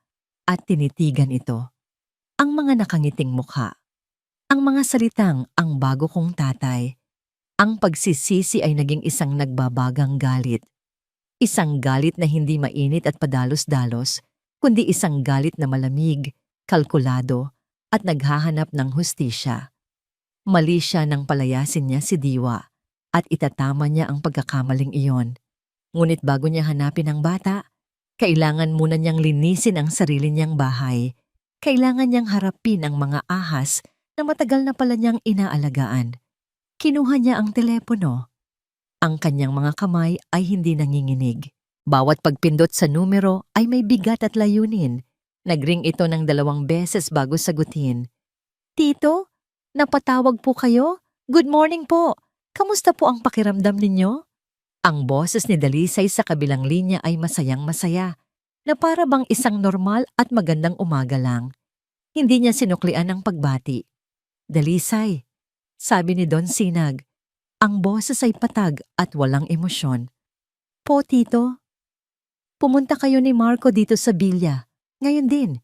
at tinitigan ito. Ang mga nakangiting mukha. Ang mga salitang, "ang bago kong tatay." Ang pagsisisi ay naging isang nagbabagang galit. Isang galit na hindi mainit at padalos-dalos, kundi isang galit na malamig, kalkulado, at naghahanap ng hustisya. Mali siya nang palayasin niya si Diwa at itatama niya ang pagkakamaling iyon. Ngunit bago niya hanapin ang bata, kailangan muna niyang linisin ang sarili niyang bahay. Kailangan niyang harapin ang mga ahas na matagal na pala niyang inaalagaan. Kinuha niya ang telepono. Ang kanyang mga kamay ay hindi nanginginig. Bawat pagpindot sa numero ay may bigat at layunin. Nagring ito ng 2 beses bago sagutin. "Tito, napatawag po kayo? Good morning po. Kamusta po ang pakiramdam ninyo?" Ang boses ni Dalisay sa kabilang linya ay masayang-masaya, na para bang isang normal at magandang umaga lang. Hindi niya sinuklian ang pagbati. "Dalisay," sabi ni Don Sinag. Ang boses ay patag at walang emosyon. "Po, Tito. Pumunta kayo ni Marco dito sa Bilya. Ngayon din."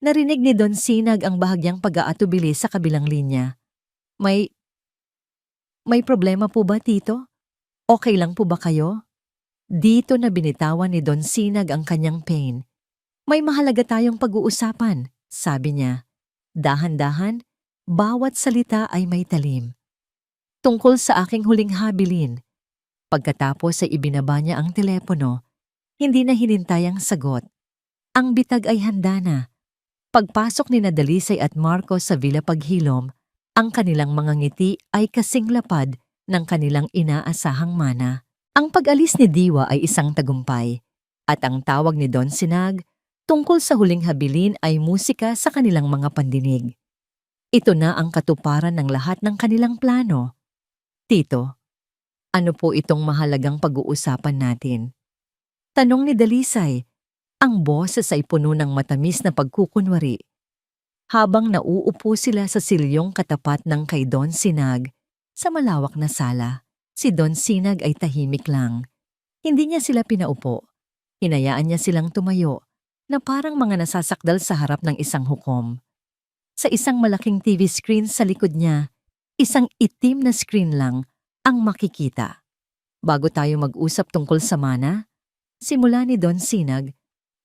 Narinig ni Don Sinag ang bahagyang pag-aatubili sa kabilang linya. May problema po ba, Tito? Okay lang po ba kayo?" Dito na binitawan ni Don Sinag ang kanyang pain. "May mahalaga tayong pag-uusapan," sabi niya. Dahan-dahan, bawat salita ay may talim. "Tungkol sa aking huling habilin." Pagkatapos ay ibinaba niya ang telepono, hindi na hinintay ang sagot. Ang bitag ay handa na. Pagpasok ni Dalisay at Marco sa Villa Paghilom, ang kanilang mga ngiti ay kasing lapad ng kanilang inaasahang mana. Ang pag-alis ni Diwa ay isang tagumpay, at ang tawag ni Don Sinag tungkol sa huling habilin ay musika sa kanilang mga pandinig. Ito na ang katuparan ng lahat ng kanilang plano. "Tito, ano po itong mahalagang pag-uusapan natin?" Tanong ni Dalisay. Ang boses ay puno ng matamis na pagkukunwari. Habang nauupo sila sa silyong katapat ng kay Don Sinag sa malawak na sala, si Don Sinag ay tahimik lang. Hindi niya sila pinaupo. Hinayaan niya silang tumayo na parang mga nasasakdal sa harap ng isang hukom. Sa isang malaking TV screen sa likod niya, isang itim na screen lang ang makikita. "Bago tayo mag-usap tungkol sa mana," simula ni Don Sinag,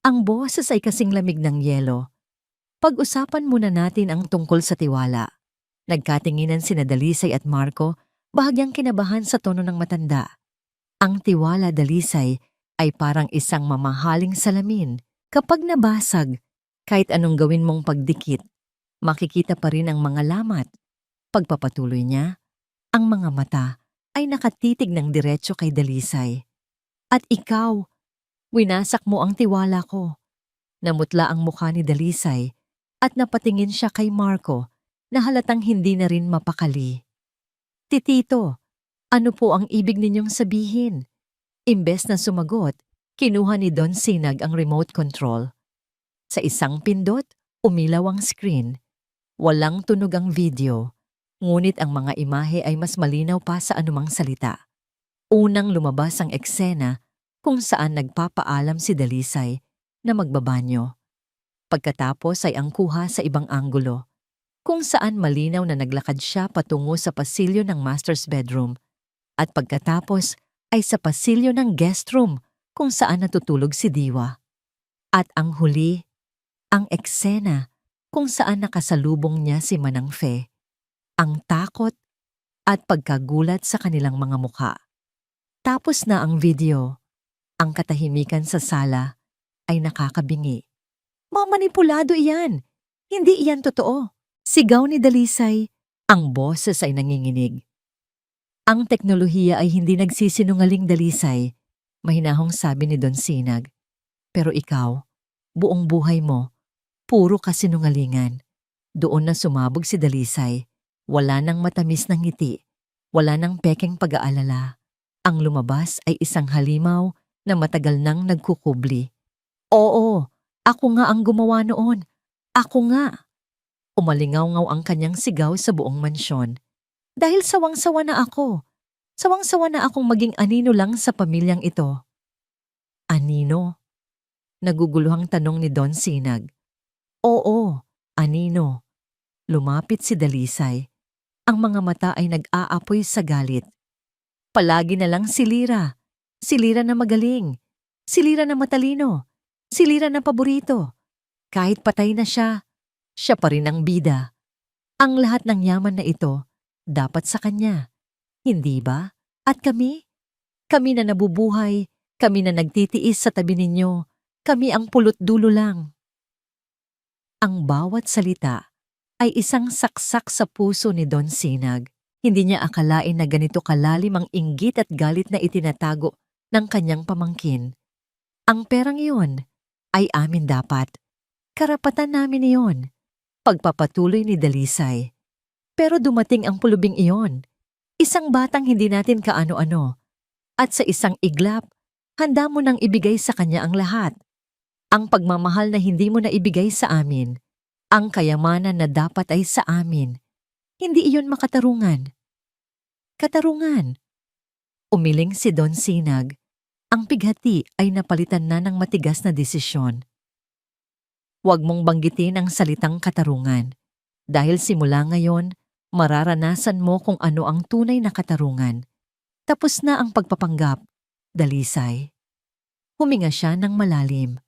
ang boses ay kasing lamig ng yelo. "Pag-usapan muna natin ang tungkol sa tiwala." Nagkatinginan sina Dalisay at Marco, bahagyang kinabahan sa tono ng matanda. Ang tiwala, Dalisay, ay parang isang mamahaling salamin. Kapag nabasag, kahit anong gawin mong pagdikit, makikita pa rin ang mga lamat. Pagpapatuloy niya, ang mga mata ay nakatitig ng diretso kay Dalisay. "At ikaw, winasak mo ang tiwala ko." Namutla ang mukha ni Dalisay at napatingin siya kay Marco na halatang hindi na rin mapakali. "Titito, ano po ang ibig ninyong sabihin?" Imbes na sumagot, kinuha ni Don Sinag ang remote control. Sa isang pindot, umilaw ang screen. Walang tunog ang video, ngunit ang mga imahe ay mas malinaw pa sa anumang salita. Unang lumabas ang eksena kung saan nagpapaalam si Dalisay na magbabanyo. Pagkatapos ay ang kuha sa ibang anggulo, kung saan malinaw na naglakad siya patungo sa pasilyo ng master's bedroom, at pagkatapos ay sa pasilyo ng guest room kung saan natutulog si Diwa. At ang huli, ang eksena kung saan nakasalubong niya si Manang Faye. Ang takot at pagkagulat sa kanilang mga mukha. Tapos na ang video. Ang katahimikan sa sala ay nakakabingi. "Mamanipulado iyan! Hindi iyan totoo!" Sigaw ni Dalisay. Ang boses ay nanginginig. "Ang teknolohiya ay hindi nagsisinungaling, Dalisay," mahinahong sabi ni Don Sinag. "Pero ikaw, buong buhay mo, puro kasinungalingan." Doon na sumabog si Dalisay. Wala nang matamis ng ngiti. Wala nang pekeng pag-aalala. Ang lumabas ay isang halimaw na matagal nang nagkukubli. Oo, ako nga ang gumawa noon. Ako nga. Umalingaw-ngaw ang kanyang sigaw sa buong mansyon. Dahil sawang-sawa na ako. Sawang-sawa na akong maging anino lang sa pamilyang ito. Anino? Naguguluhang tanong ni Don Sinag. Oo, anino. Lumapit si Dalisay. Ang mga mata ay nag-aapoy sa galit. Palagi na lang si Lira. Si Lira na magaling. Si Lira na matalino. Si Lira na paborito. Kahit patay na siya, siya pa rin ang bida. Ang lahat ng yaman na ito, dapat sa kanya. Hindi ba? At kami? Kami na nabubuhay, kami na nagtitiis sa tabi ninyo, kami ang pulot dulo lang. Ang bawat salita ay isang saksak sa puso ni Don Sinag. Hindi niya akalain na ganito kalalim ang inggit at galit na itinatago ng kanyang pamangkin. Ang perang iyon ay amin dapat. Karapatan namin iyon. Pagpapatuloy ni Dalisay. Pero dumating ang pulubing iyon. Isang batang hindi natin kaano-ano. At sa isang iglap, handa mo nang ibigay sa kanya ang lahat. Ang pagmamahal na hindi mo na ibigay sa amin. Ang kayamanan na dapat ay sa amin. Hindi iyon makatarungan. Katarungan. Umiling si Don Sinag. Ang pighati ay napalitan na ng matigas na desisyon. Huwag mong banggitin ang salitang katarungan. Dahil simula ngayon, mararanasan mo kung ano ang tunay na katarungan. Tapos na ang pagpapanggap, Dalisay. Huminga siya ng malalim.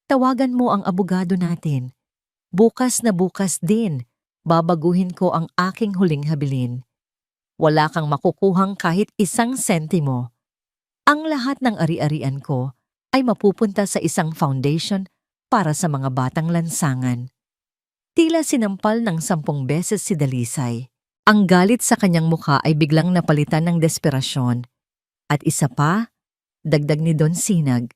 Tawagan mo ang abogado natin. Bukas na bukas din, babaguhin ko ang aking huling habilin. Wala kang makukuhang kahit isang sentimo. Ang lahat ng ari-arian ko ay mapupunta sa isang foundation para sa mga batang lansangan. Tila sinampal ng 10 beses si Dalisay. Ang galit sa kanyang mukha ay biglang napalitan ng desperasyon. At isa pa, dagdag ni Don Sinag,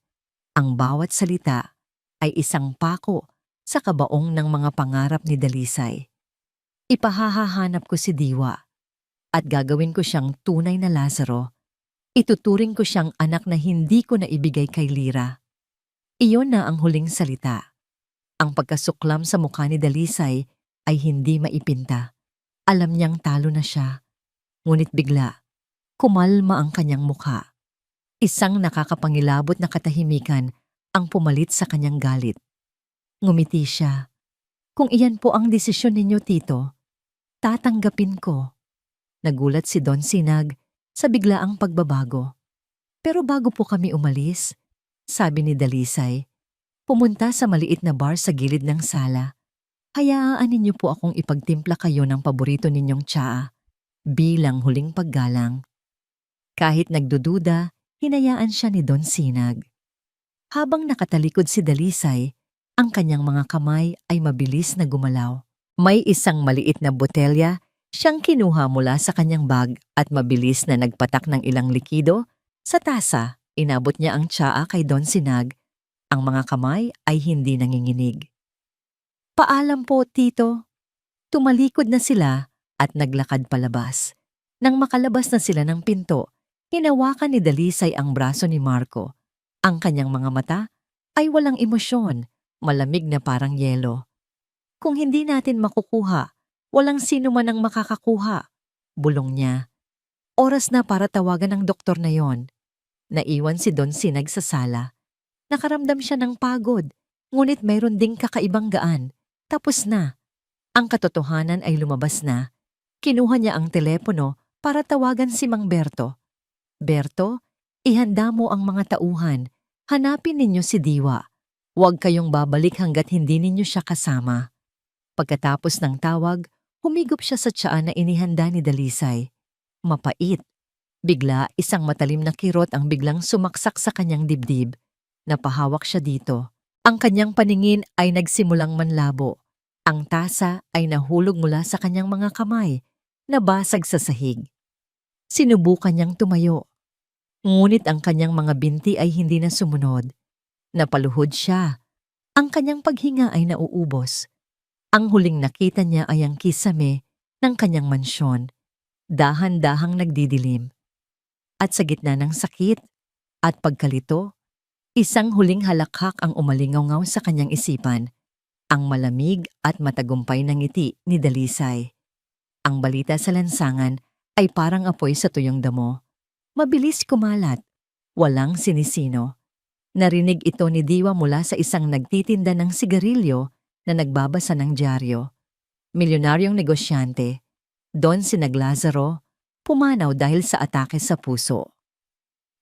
ang bawat salita ay isang pako sa kabaong ng mga pangarap ni Dalisay. Ipahahanap ko si Diwa at gagawin ko siyang tunay na Lazaro. Ituturing ko siyang anak na hindi ko naibigay kay Lira. Iyon na ang huling salita. Ang pagkasuklam sa mukha ni Dalisay ay hindi maipinta. Alam niyang talo na siya. Ngunit bigla, kumalma ang kanyang mukha. Isang nakakapangilabot na katahimikan ang pumalit sa kanyang galit. Ngumiti siya. Kung iyan po ang desisyon ninyo, Tito, tatanggapin ko. Nagulat si Don Sinag sa biglaang pagbabago. Pero bago po kami umalis, sabi ni Dalisay, pumunta sa maliit na bar sa gilid ng sala. Hayaan ninyo po akong ipagtimpla kayo ng paborito ninyong tsaa bilang huling paggalang. Kahit nagdududa, hinayaan siya ni Don Sinag. Habang nakatalikod si Dalisay, ang kanyang mga kamay ay mabilis na gumalaw. May isang maliit na botelya siyang kinuha mula sa kanyang bag at mabilis na nagpatak ng ilang likido sa tasa. Inabot niya ang tsaa kay Don Sinag. Ang mga kamay ay hindi nanginginig. Paalam po, Tito. Tumalikod na sila at naglakad palabas. Nang makalabas na sila ng pinto, hinawakan ni Dalisay ang braso ni Marco. Ang kanyang mga mata ay walang emosyon, malamig na parang yelo. Kung hindi natin makukuha, walang sino man ang makakakuha, bulong niya. Oras na para tawagan ng doktor na yon. Naiwan si Don Sinag sa sala. Nakaramdam siya ng pagod, ngunit mayroon ding kakaibang gaan. Tapos na. Ang katotohanan ay lumabas na. Kinuha niya ang telepono para tawagan si Mang Berto. Berto, ihanda mo ang mga tauhan. Hanapin ninyo si Diwa. Huwag kayong babalik hanggat hindi ninyo siya kasama. Pagkatapos ng tawag, humigop siya sa tsaa na inihanda ni Dalisay. Mapait. Bigla, isang matalim na kirot ang biglang sumaksak sa kanyang dibdib. Napahawak siya dito. Ang kanyang paningin ay nagsimulang manlabo. Ang tasa ay nahulog mula sa kanyang mga kamay, nabasag sa sahig. Sinubukan niyang tumayo. Ngunit ang kanyang mga binti ay hindi na sumunod. Napaluhod siya. Ang kanyang paghinga ay nauubos. Ang huling nakita niya ay ang kisame ng kanyang mansyon. Dahan-dahang nagdidilim. At sa gitna ng sakit, At pagkalito, isang huling halakhak ang umalingaw sa kanyang isipan, ang malamig at matagumpay na ngiti ni Dalisay. Ang balita sa lansangan ay parang apoy sa tuyong damo. Mabilis kumalat, walang sinisino. Narinig ito ni Diwa mula sa isang nagtitinda ng sigarilyo na nagbabasa ng dyaryo. Milyonaryong negosyante, Don Sinag Lazaro, pumanaw dahil sa atake sa puso.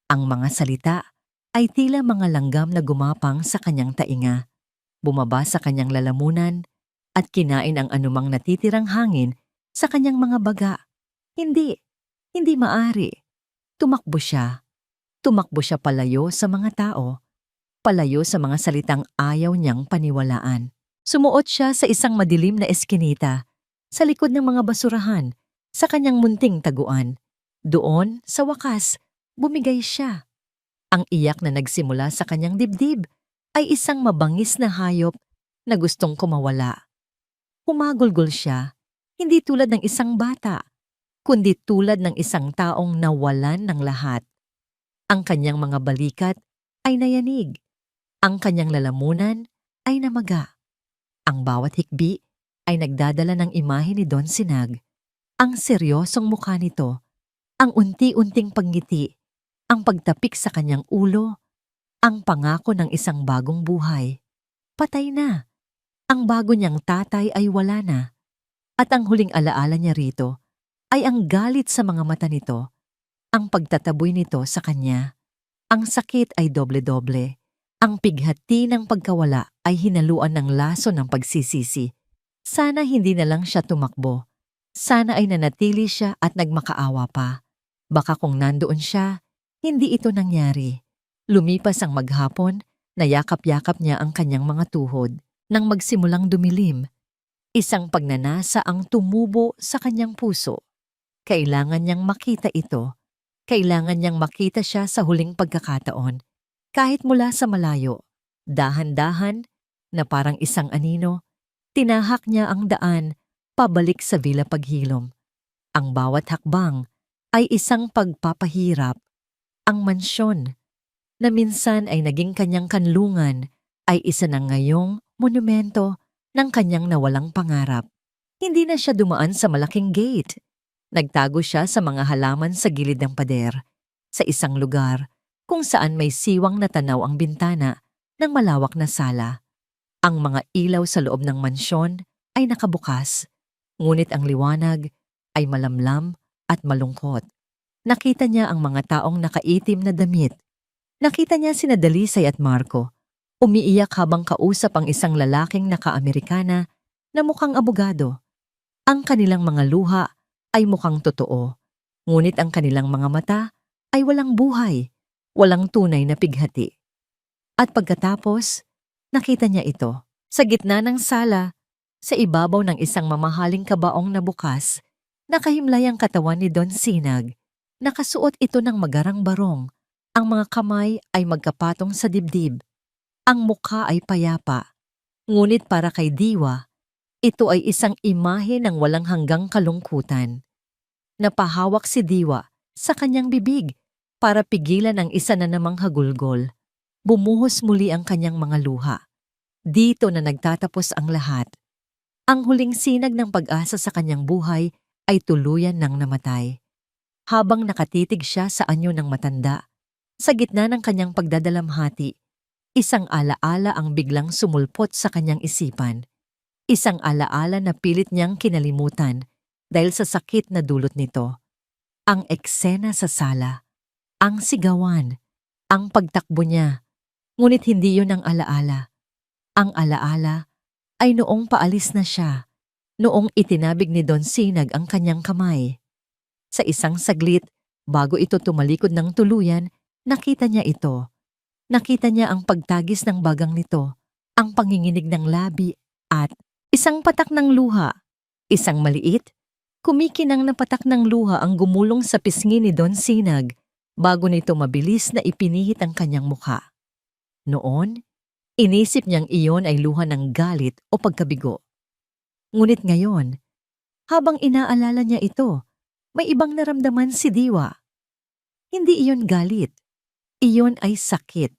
Ang mga salita ay tila mga langgam na gumapang sa kanyang tainga, bumaba sa kanyang lalamunan at kinain ang anumang natitirang hangin sa kanyang mga baga. Hindi maari. Tumakbo siya palayo sa mga tao, palayo sa mga salitang ayaw niyang paniwalaan. Sumuot siya sa isang madilim na eskinita, sa likod ng mga basurahan, sa kanyang munting taguan. Doon, sa wakas, bumigay siya. Ang iyak na nagsimula sa kanyang dibdib ay isang mabangis na hayop na gustong kumawala. Humagulgol siya, hindi tulad ng isang bata, kundi tulad ng isang taong nawalan ng lahat. Ang kanyang mga balikat ay nayanig. Ang kanyang lalamunan ay namaga. Ang bawat hikbi ay nagdadala ng imahe ni Don Sinag. Ang seryosong mukha nito, ang unti-unting panggiti, ang pagtapik sa kanyang ulo, ang pangako ng isang bagong buhay. Patay na. Ang bago niyang tatay ay wala na. At ang huling alaala niya rito ay ang galit sa mga mata nito, ang pagtataboy nito sa kanya. Ang sakit ay doble-doble. Ang pighati ng pagkawala ay hinaluan ng laso ng pagsisisi. Sana hindi na lang siya tumakbo. Sana ay nanatili siya at nagmakaawa pa. Baka kung nandoon siya, hindi ito nangyari. Lumipas ang maghapon, nayakap-yakap niya ang kanyang mga tuhod. Nang magsimulang dumilim, isang pagnanasa ang tumubo sa kanyang puso. Kailangan niyang makita ito. Kailangan niyang makita siya sa huling pagkakataon. Kahit mula sa malayo, dahan-dahan, na parang isang anino, tinahak niya ang daan pabalik sa Villa Paghilom. Ang bawat hakbang ay isang pagpapahirap. Ang mansyon, na minsan ay naging kanyang kanlungan, ay isa na ngayong monumento ng kanyang nawalang pangarap. Hindi na siya dumaan sa malaking gate. Nagtago siya sa mga halaman sa gilid ng pader, sa isang lugar kung saan may siwang na tanaw ang bintana ng malawak na sala. Ang mga ilaw sa loob ng mansyon ay nakabukas, ngunit ang liwanag ay malamlam at malungkot. Nakita niya ang mga taong nakaitim na damit. Nakita niya sina Dalisay at Marco. Umiiyak habang kausap ang isang lalaking naka-Amerikana na mukhang abogado. Ang kanilang mga luha ay mukhang totoo, ngunit ang kanilang mga mata ay walang buhay, walang tunay na pighati. At pagkatapos, nakita niya ito. Sa gitna ng sala, sa ibabaw ng isang mamahaling kabaong na bukas, nakahimlay ang katawan ni Don Sinag. Nakasuot ito ng magarang barong. Ang mga kamay ay magkapatong sa dibdib. Ang mukha ay payapa. Ngunit para kay Diwa, ito ay isang imahe ng walang hanggang kalungkutan. Napahawak si Diwa sa kanyang bibig para pigilan ang isa na namang hagulgol. Bumuhos muli ang kanyang mga luha. Dito na nagtatapos ang lahat. Ang huling sinag ng pag-asa sa kanyang buhay ay tuluyan ng namatay. Habang nakatitig siya sa anyo ng matanda, sa gitna ng kanyang pagdadalamhati, isang alaala ang biglang sumulpot sa kanyang isipan. Isang alaala na pilit niyang kinalimutan dahil sa sakit na dulot nito. Ang eksena sa sala, ang sigawan, ang pagtakbo niya. Ngunit hindi yun ang alaala. Ang alaala ay noong paalis na siya, noong itinabig ni Don Sinag ang kanyang kamay. Sa isang saglit, bago ito tumalikod ng tuluyan, nakita niya ito. Nakita niya ang pagtagis ng bagang nito, ang panginginig ng labi at isang patak ng luha. Isang maliit, kumikinang na patak ng luha ang gumulong sa pisngi ni Don Sinag bago nito mabilis na ipinihit ang kanyang mukha. Noon, inisip niyang iyon ay luha ng galit o pagkabigo. Ngunit ngayon, habang inaalala niya ito, may ibang naramdaman si Diwa. Hindi iyon galit. Iyon ay sakit.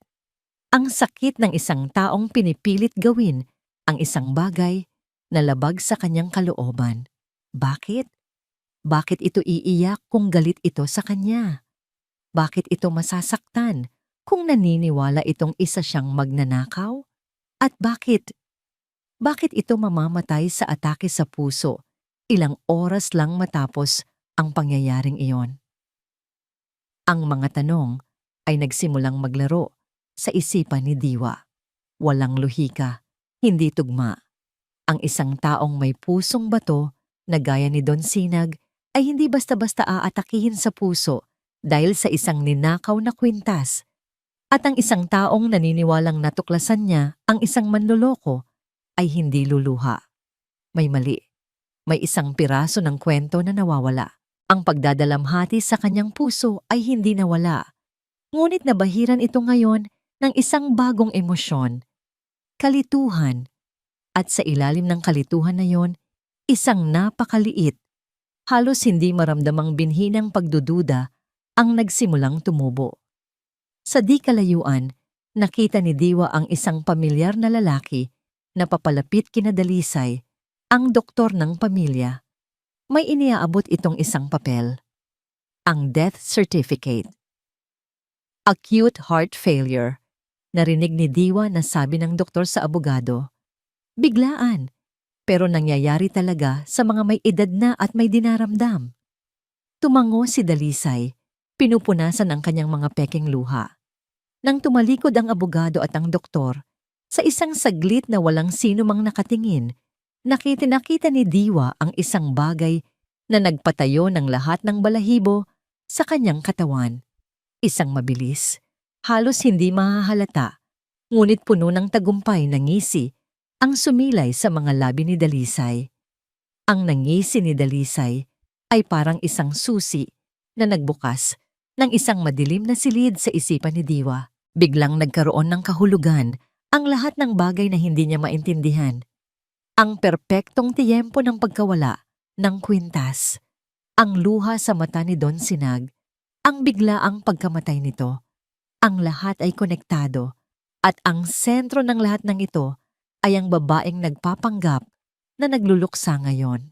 Ang sakit ng isang taong pinipilit gawin ang isang bagay na labag sa kanyang kalooban. Bakit? Bakit ito iiyak kung galit ito sa kanya? Bakit ito masasaktan kung naniniwala itong isa siyang magnanakaw? At bakit? Bakit ito mamamatay sa atake sa puso ilang oras lang matapos ang pangyayaring iyon? Ang mga tanong ay nagsimulang maglaro sa isipan ni Diwa. Walang lohika, hindi tugma. Ang isang taong may pusong bato na gaya ni Don Sinag ay hindi basta-basta aatakihin sa puso dahil sa isang ninakaw na kwintas. At ang isang taong naniniwalang natuklasan niya ang isang manloloko ay hindi luluha. May mali. May isang piraso ng kwento na nawawala. Ang pagdadalamhati sa kanyang puso ay hindi nawala. Ngunit nabahiran ito ngayon ng isang bagong emosyon. Kalituhan. At sa ilalim ng kalituhan na yon, isang napakaliit, halos hindi maramdamang binhi ng pagdududa ang nagsimulang tumubo. Sa di kalayuan, nakita ni Diwa ang isang pamilyar na lalaki na papalapit kina Dalisay, ang doktor ng pamilya. May iniaabot itong isang papel. Ang death certificate. Acute heart failure. Narinig ni Diwa na sabi ng doktor sa abogado. Biglaan, pero nangyayari talaga sa mga may edad na at may dinaramdam. Tumango si Dalisay, pinupunasan ang kanyang mga peking luha. Nang tumalikod ang abogado at ang doktor, sa isang saglit na walang sino mang nakatingin, nakita ni Diwa ang isang bagay na nagpatayo ng lahat ng balahibo sa kanyang katawan. Isang mabilis, halos hindi mahahalata, ngunit puno ng tagumpay na ngisi ang sumilay sa mga labi ni Dalisay. Ang nangisi ni Dalisay ay parang isang susi na nagbukas ng isang madilim na silid sa isipan ni Diwa. Biglang nagkaroon ng kahulugan ang lahat ng bagay na hindi niya maintindihan. Ang perpektong tiyempo ng pagkawala ng kwintas, ang luha sa mata ni Don Sinag, ang biglaang pagkamatay nito. Ang lahat ay konektado at ang sentro ng lahat ng ito ay ang babaeng nagpapanggap na nagluluksa ngayon.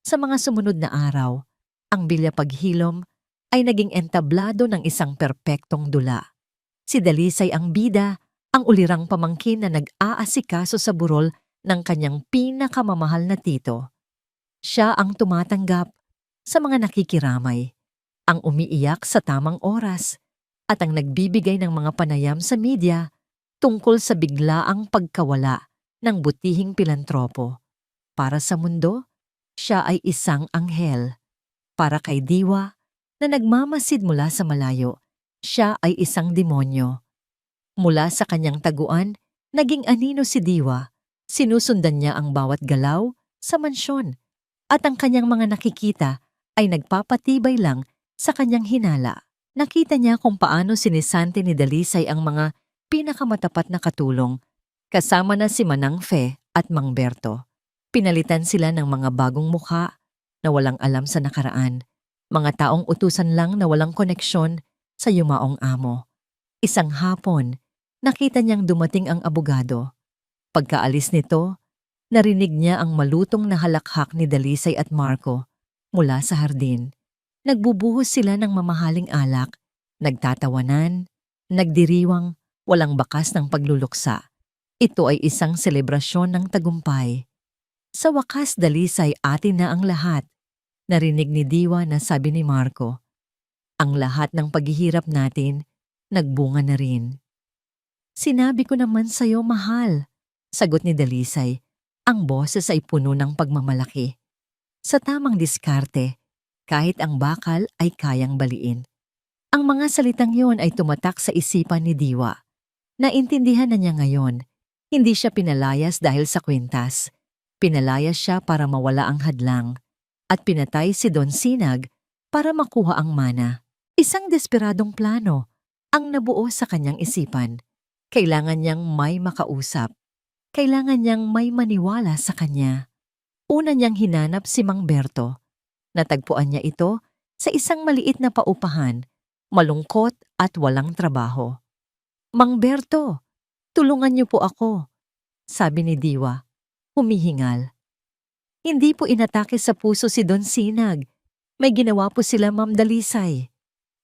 Sa mga sumunod na araw, ang bilya paghilom ay naging entablado ng isang perpektong dula. Si Dalisay ang bida, ang ulirang pamangkin na nag-aasikaso sa burol ng kanyang pinakamamahal na tito. Siya ang tumatanggap sa mga nakikiramay, ang umiiyak sa tamang oras, at ang nagbibigay ng mga panayam sa media tungkol sa biglaang pagkawala ng butihing pilantropo. Para sa mundo, siya ay isang anghel. Para kay Diwa, na nagmamasid mula sa malayo, siya ay isang demonyo. Mula sa kanyang taguan, naging anino si Diwa. Sinusundan niya ang bawat galaw sa mansyon, at ang kanyang mga nakikita ay nagpapatibay lang sa kanyang hinala. Nakita niya kung paano sinisante ni Dalisay ang mga pinakamatapat na katulong, kasama na si Manang Fe at Mang Berto. Pinalitan sila ng mga bagong mukha na walang alam sa nakaraan, mga taong utusan lang na walang koneksyon sa yumaong amo. Isang hapon, nakita niyang dumating ang abogado. Pagkaalis nito, narinig niya ang malutong na halakhak ni Dalisay at Marco mula sa hardin. Nagbubuhos sila ng mamahaling alak, nagtatawanan, nagdiriwang, walang bakas ng pagluluksa. Ito ay isang selebrasyon ng tagumpay. Sa wakas, Dalisay, atin na ang lahat. Narinig ni Diwa na sabi ni Marco. Ang lahat ng paghihirap natin, nagbunga na rin. Sinabi ko naman sa'yo, mahal. Sagot ni Dalisay. Ang boses ay puno ng pagmamalaki. Sa tamang diskarte, kahit ang bakal ay kayang baliin. Ang mga salitang yon ay tumatak sa isipan ni Diwa. Naintindihan na niya ngayon. Hindi siya pinalayas dahil sa kwintas. Pinalayas siya para mawala ang hadlang. At pinatay si Don Sinag para makuha ang mana. Isang desperadong plano ang nabuo sa kanyang isipan. Kailangan niyang may makausap. Kailangan niyang may maniwala sa kanya. Una niyang hinanap si Mang Berto. Natagpuan niya ito sa isang maliit na paupahan malungkot at walang trabaho. "Mang Berto, tulungan niyo po ako," sabi ni Diwa, humihingal. Hindi po inatake sa puso si Don Sinag. May ginawa po sila, Ma'am Dalisay.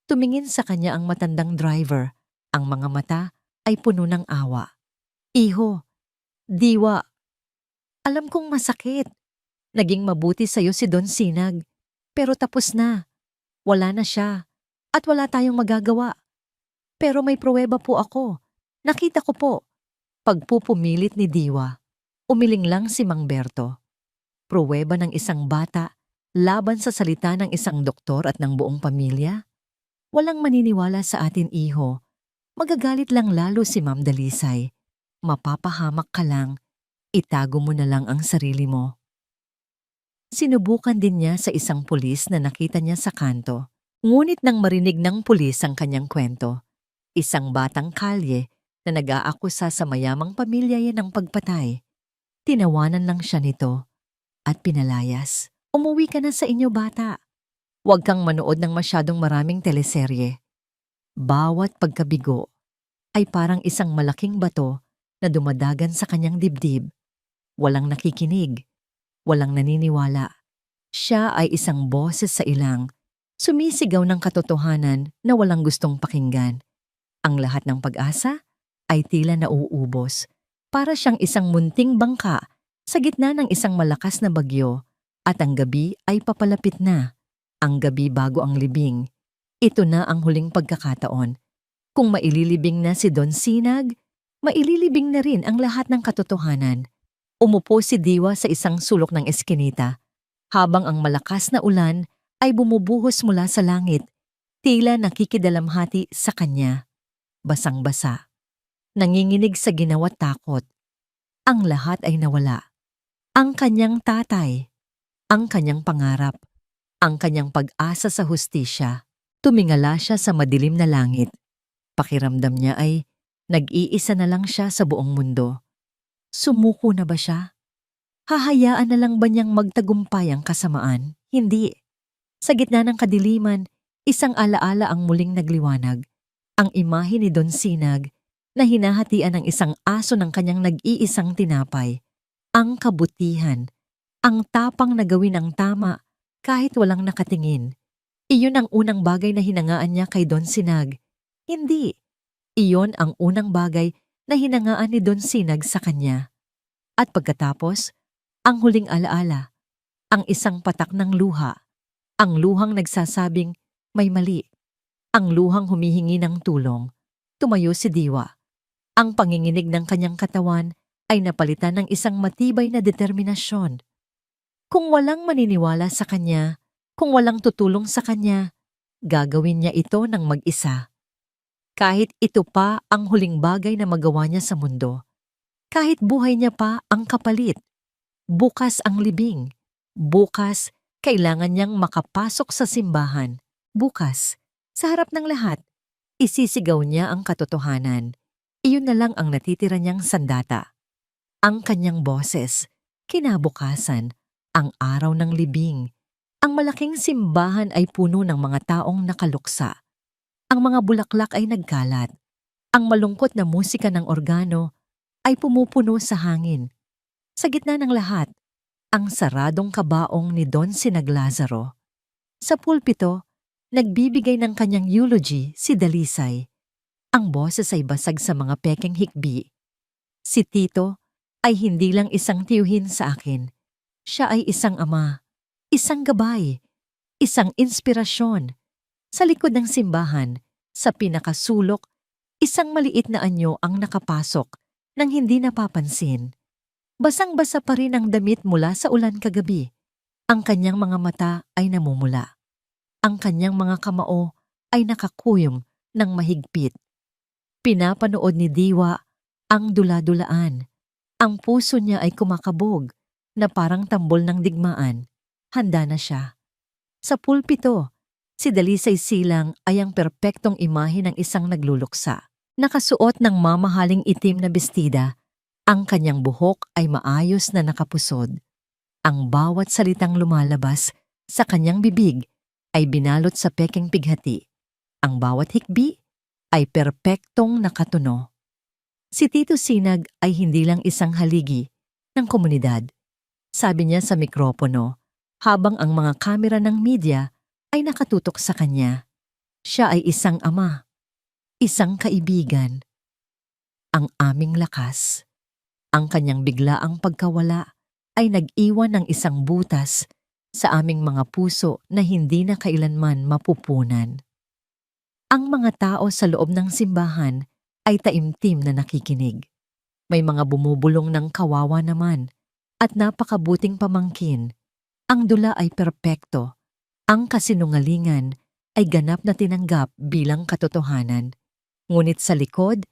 Tumingin sa kanya ang matandang driver. Ang mga mata ay puno ng awa. "Iho, Diwa, alam kong masakit. Naging mabuti sa'yo si Don Sinag. Pero tapos na. Wala na siya. At wala tayong magagawa. Pero may pruweba po ako. Nakita ko po." Pagpupumilit ni Diwa, umiling lang si Mang Berto. Pruweba ng isang bata laban sa salita ng isang doktor at ng buong pamilya? Walang maniniwala sa atin, iho. Magagalit lang lalo si Ma'am Dalisay. Mapapahamak ka lang. Itago mo na lang ang sarili mo. Sinubukan din niya sa isang pulis na nakita niya sa kanto. Ngunit nang marinig ng pulis ang kanyang kwento, isang batang kalye na nag-aakusa sa mayamang pamilya yan ng pagpatay, tinawanan lang siya nito at pinalayas. "Umuwi ka na sa inyo, bata. Huwag kang manood ng masyadong maraming teleserye." Bawat pagkabigo ay parang isang malaking bato na dumadagan sa kanyang dibdib. Walang nakikinig, walang naniniwala. Siya ay isang boses sa ilang, sumisigaw ng katotohanan na walang gustong pakinggan. Ang lahat ng pag-asa ay tila nauubos. Para siyang isang munting bangka sa gitna ng isang malakas na bagyo, at ang gabi ay papalapit na. Ang gabi bago ang libing. Ito na ang huling pagkakataon. Kung maililibing na si Don Sinag, maililibing na rin ang lahat ng katotohanan. Umupo si Diwa sa isang sulok ng eskinita, habang ang malakas na ulan ay bumubuhos mula sa langit, tila nakikidalamhati sa kanya. Basang-basa. Nanginginig sa ginawa't takot. Ang lahat ay nawala. Ang kanyang tatay, ang kanyang pangarap, ang kanyang pag-asa sa hustisya. Tumingala siya sa madilim na langit. Pakiramdam niya ay nag-iisa na lang siya sa buong mundo. Sumuko na ba siya? Hahayaan na lang ba niyang magtagumpay ang kasamaan? Hindi. Sa gitna ng kadiliman, isang alaala ang muling nagliwanag. Ang imahe ni Don Sinag na hinahatian ng isang aso ng kanyang nag-iisang tinapay. Ang kabutihan, ang tapang na gawin ang tama kahit walang nakatingin. Iyon ang unang bagay na hinangaan niya kay Don Sinag. Hindi. Iyon ang unang bagay na hinangaan ni Don Sinag sa kanya. At pagkatapos, ang huling alaala, ang isang patak ng luha, ang luhang nagsasabing may mali, ang luhang humihingi ng tulong. Tumayo si Diwa. Ang panginginig ng kanyang katawan ay napalitan ng isang matibay na determinasyon. Kung walang maniniwala sa kanya, kung walang tutulong sa kanya, gagawin niya ito ng mag-isa. Kahit ito pa ang huling bagay na magawa niya sa mundo. Kahit buhay niya pa ang kapalit. Bukas ang libing. Bukas, kailangan niyang makapasok sa simbahan. Bukas, sa harap ng lahat, isisigaw niya ang katotohanan. Iyon na lang ang natitira niyang sandata. Ang kanyang boses, kinabukasan, ang araw ng libing. Ang malaking simbahan ay puno ng mga taong nakaluksa. Ang mga bulaklak ay nagkalat. Ang malungkot na musika ng organo ay pumupuno sa hangin. Sa gitna ng lahat, ang saradong kabaong ni Don Sinag Lazaro. Sa pulpito, nagbibigay ng kanyang eulogy si Dalisay. Ang boses ay basag sa mga pekeng hikbi. Si Tito ay hindi lang isang tiyuhin sa akin. Siya ay isang ama, isang gabay, isang inspirasyon. Sa likod ng simbahan, sa pinakasulok, isang maliit na anyo ang nakapasok nang hindi napapansin. Basang-basa pa rin ang damit mula sa ulan kagabi. Ang kanyang mga mata ay namumula. Ang kanyang mga kamao ay nakakuyom ng mahigpit. Pinapanood ni Diwa ang dula-dulaan. Ang puso niya ay kumakabog na parang tambol ng digmaan. Handa na siya. Sa pulpito, si Dalisay Silang ay ang perpektong imahe ng isang nagluluksa. Nakasuot ng mamahaling itim na bestida, ang kanyang buhok ay maayos na nakapusod. Ang bawat salitang lumalabas sa kanyang bibig ay binalot sa pekeng pighati. Ang bawat hikbi ay perpektong nakatuno. Si Tito Sinag ay hindi lang isang haligi ng komunidad. Sabi niya sa mikropono habang ang mga kamera ng media ay nakatutok sa kanya. Siya ay isang ama, isang kaibigan, ang aming lakas. Ang kanyang biglaang pagkawala ay nag-iwan ng isang butas sa aming mga puso na hindi na kailanman mapupunan. Ang mga tao sa loob ng simbahan ay taimtim na nakikinig. May mga bumubulong ng kawawa naman at napakabuting pamangkin. Ang dula ay perpekto. Ang kasinungalingan ay ganap na tinanggap bilang katotohanan. Ngunit sa likod,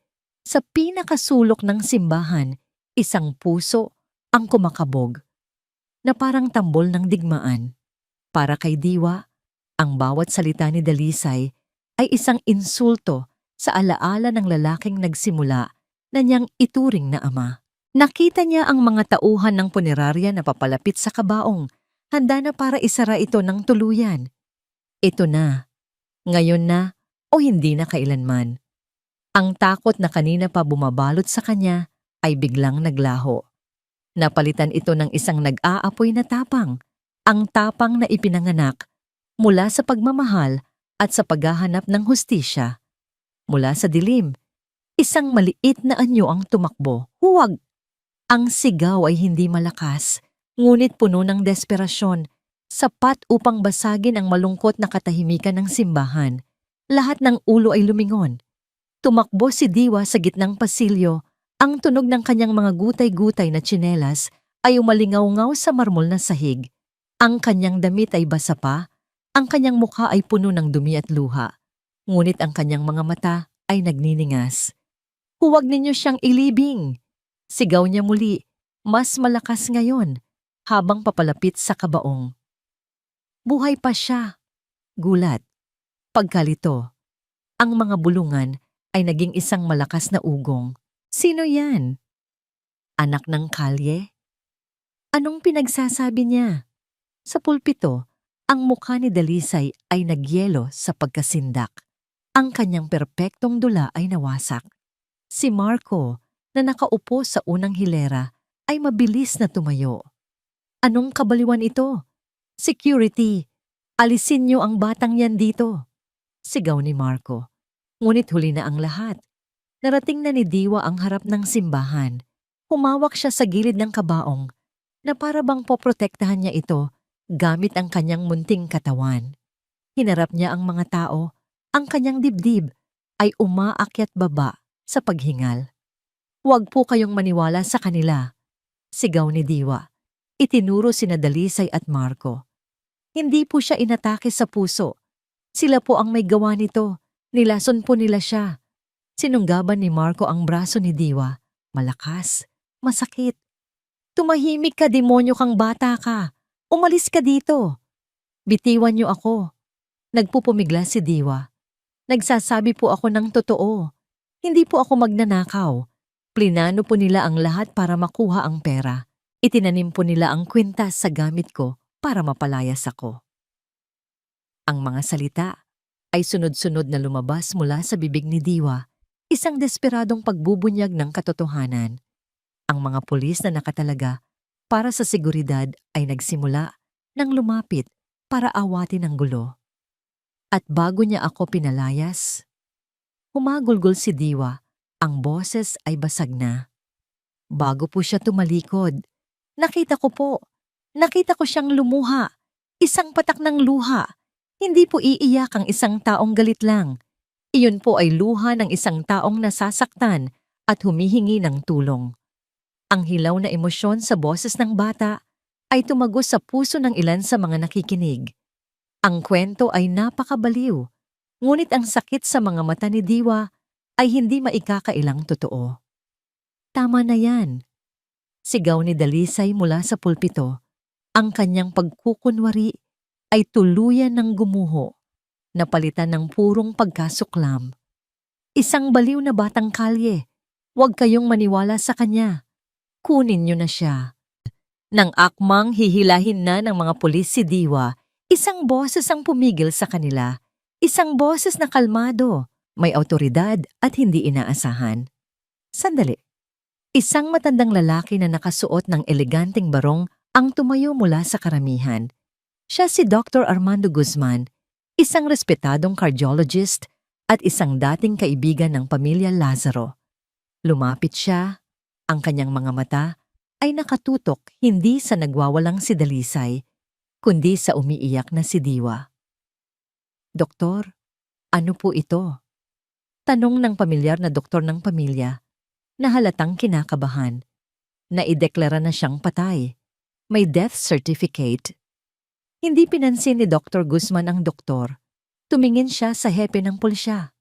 sa pinakasulok ng simbahan, isang puso ang kumakabog na parang tambol ng digmaan. Para kay Diwa, ang bawat salita ni Dalisay ay isang insulto sa alaala ng lalaking nagsimula na niyang ituring na ama. Nakita niya ang mga tauhan ng punerarya na papalapit sa kabaong, handa na para isara ito ng tuluyan. Ito na, ngayon na o hindi na kailanman. Ang takot na kanina pa bumabalot sa kanya ay biglang naglaho. Napalitan ito ng isang nag-aapoy na tapang, ang tapang na ipinanganak mula sa pagmamahal at sa paghahanap ng hustisya. Mula sa dilim, isang maliit na anyo ang tumakbo. Huwag! Ang sigaw ay hindi malakas, ngunit puno ng desperasyon, sapat upang basagin ang malungkot na katahimikan ng simbahan. Lahat ng ulo ay lumingon. Tumakbo si Diwa sa gitnang pasilyo. Ang tunog ng kanyang mga gutay-gutay na tsinelas ay umalingaw-ngaw sa marmol na sahig. Ang kanyang damit ay basa pa, ang kanyang mukha ay puno ng dumi at luha. Ngunit ang kanyang mga mata ay nagniningas. Huwag ninyo siyang ilibing! Sigaw niya muli, mas malakas ngayon, habang papalapit sa kabaong. Buhay pa siya! Gulat. Pagkalito, ang mga bulungan ay naging isang malakas na ugong. Sino yan? Anak ng kalye? Anong pinagsasabi niya? Sa pulpito, ang mukha ni Dalisay ay nagyelo sa pagkasindak. Ang kanyang perpektong dula ay nawasak. Si Marco, na nakaupo sa unang hilera, ay mabilis na tumayo. Anong kabaliwan ito? Security! Alisin niyo ang batang yan dito! Sigaw ni Marco. Ngunit huli na ang lahat. Narating na ni Diwa ang harap ng simbahan. Humawak siya sa gilid ng kabaong na para bang poprotektahan niya ito gamit ang kanyang munting katawan. Hinarap niya ang mga tao. Ang kanyang dibdib ay umaakyat baba sa paghingal. Huwag po kayong maniwala sa kanila, sigaw ni Diwa. Itinuro sina Dalisay at Marco. Hindi po siya inatake sa puso. Sila po ang may gawa nito. Nilason po nila siya. Sinunggaban ni Marco ang braso ni Diwa. Malakas, masakit. Tumahimik ka, demonyo kang bata ka. Umalis ka dito. Bitiwan niyo ako. Nagpupumigla si Diwa. Nagsasabi po ako ng totoo. Hindi po ako magnanakaw. Plinano po nila ang lahat para makuha ang pera. Itinanim po nila ang kwintas sa gamit ko para mapalayas ako. Ang mga salita ay sunod-sunod na lumabas mula sa bibig ni Diwa. Isang desperadong pagbubunyag ng katotohanan. Ang mga pulis na nakatalaga para sa seguridad ay nagsimula nang lumapit para awatin ang gulo. At bago niya ako pinalayas, humagulgol si Diwa, ang boses ay basag na. Bago po siya tumalikod, nakita ko siyang lumuha, isang patak ng luha. Hindi po iiyak ang isang taong galit lang. Iyon po ay luha ng isang taong nasasaktan at humihingi ng tulong. Ang hilaw na emosyon sa boses ng bata ay tumagos sa puso ng ilan sa mga nakikinig. Ang kwento ay napakabaliw, ngunit ang sakit sa mga mata ni Diwa ay hindi maikakailang totoo. Tama na yan. Sigaw ni Dalisay mula sa pulpito. Ang kanyang pagkukunwari ay tuluyan ng gumuho, napalitan ng purong pagkasuklam. Isang baliw na batang kalye. Huwag kayong maniwala sa kanya. Kunin niyo na siya. Nang akmang hihilahin na ng mga pulis si Diwa, isang boses ang pumigil sa kanila. Isang boses na kalmado, may awtoridad at hindi inaasahan. Sandali. Isang matandang lalaki na nakasuot ng eleganteng barong ang tumayo mula sa karamihan. Siya si Dr. Armando Guzman, isang respetadong cardiologist at isang dating kaibigan ng pamilya Lazaro. Lumapit siya, ang kanyang mga mata ay nakatutok hindi sa nagwawalang si Dalisay, kundi sa umiiyak na si Diwa. Doktor, ano po ito? Tanong ng pamilyar na doktor ng pamilya na halatang kinakabahan. Naideklara na siyang patay. May death certificate. Hindi pinansin ni Dr. Guzman ang doktor. Tumingin siya sa hepe ng pulisya.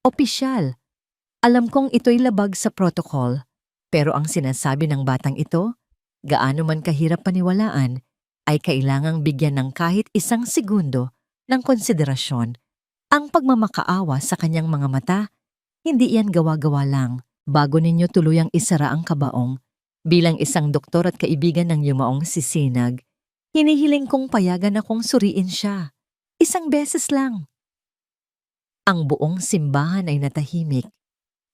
Opisyal, alam kong ito'y labag sa protocol, pero ang sinasabi ng batang ito, gaano man kahirap paniwalaan, ay kailangang bigyan ng kahit isang segundo ng konsiderasyon. Ang pagmamakaawa sa kanyang mga mata, hindi yan gawa-gawa lang. Bago ninyo tuluyang isara ang kabaong, bilang isang doktor at kaibigan ng yumaong si Sinag, hinihiling kong payagan akong suriin siya. Isang beses lang. Ang buong simbahan ay natahimik.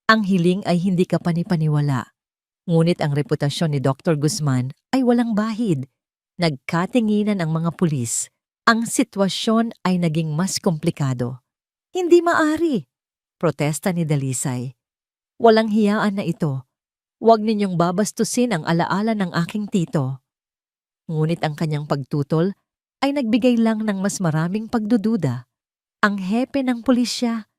Ang hiling ay hindi ka panipaniwala. Ngunit ang reputasyon ni Dr. Guzman ay walang bahid. Nagkatinginan ang mga pulis. Ang sitwasyon ay naging mas komplikado. Hindi maari. Protesta ni Dalisay. Walang hiyaan na ito. Huwag ninyong babastusin ang alaala ng aking tito. Ngunit ang kanyang pagtutol ay nagbigay lang ng mas maraming pagdududa. Ang hepe ng pulisya,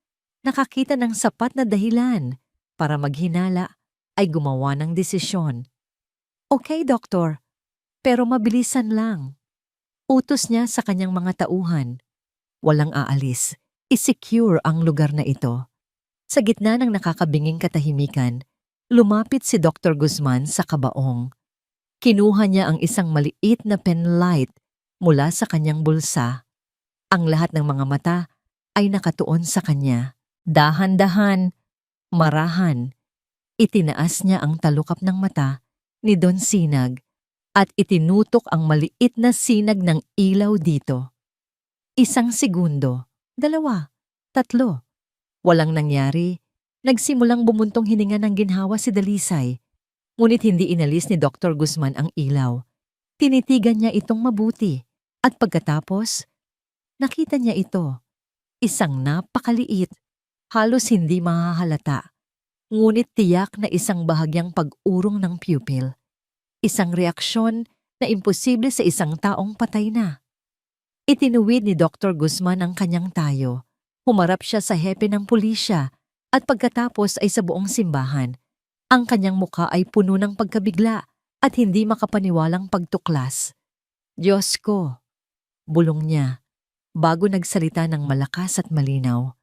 nakakita ng sapat na dahilan para maghinala ay gumawa ng desisyon. Okay, doktor, pero mabilisan lang. Utos niya sa kanyang mga tauhan. Walang aalis. I-secure ang lugar na ito. Sa gitna ng nakakabinging katahimikan, lumapit si Dr. Guzman sa kabaong. Kinuha niya ang isang maliit na penlight mula sa kanyang bulsa. Ang lahat ng mga mata ay nakatuon sa kanya. Dahan-dahan, marahan, itinaas niya ang talukap ng mata ni Don Sinag at itinutok ang maliit na sinag ng ilaw dito. Isang segundo, 2, 3. Walang nangyari, nagsimulang bumuntong hininga ng ginhawa si Dalisay. Ngunit hindi inalis ni Dr. Guzman ang ilaw. Tinitigan niya itong mabuti at pagkatapos, nakita niya ito. Isang napakaliit, halos hindi mahahalata. Ngunit tiyak na isang bahagyang pag-urong ng pupil. Isang reaksyon na imposible sa isang taong patay na. Itinuwid ni Dr. Guzman ang kanyang tayo. Humarap siya sa hepe ng pulisya at pagkatapos ay sa buong simbahan. Ang kanyang mukha ay puno ng pagkabigla at hindi makapaniwalang pagtuklas. Diyos ko, bulong niya, bago nagsalita ng malakas at malinaw.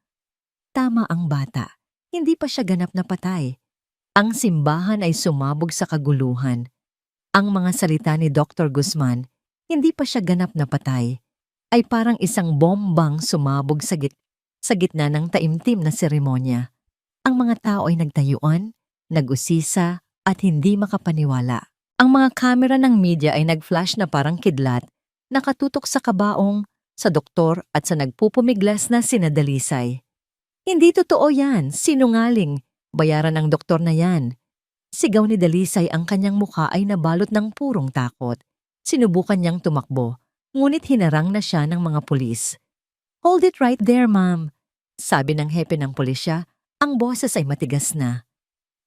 Tama ang bata, hindi pa siya ganap na patay. Ang simbahan ay sumabog sa kaguluhan. Ang mga salita ni Dr. Guzman, hindi pa siya ganap na patay, ay parang isang bombang sumabog sa gitna ng taimtim na seremonya. Ang mga tao ay nagtayuan, nag-usisa at hindi makapaniwala. Ang mga kamera ng media ay nag-flash na parang kidlat, nakatutok sa kabaong, sa doktor at sa nagpupumiglas na sina Dalisay. Hindi totoo yan, sinungaling, bayaran ng doktor na yan. Sigaw ni Dalisay, ang kanyang mukha ay nabalot ng purong takot. Sinubukan niyang tumakbo, ngunit hinarang na siya ng mga pulis. Hold it right there, ma'am. Sabi ng hepe ng pulisya, ang boses ay matigas na.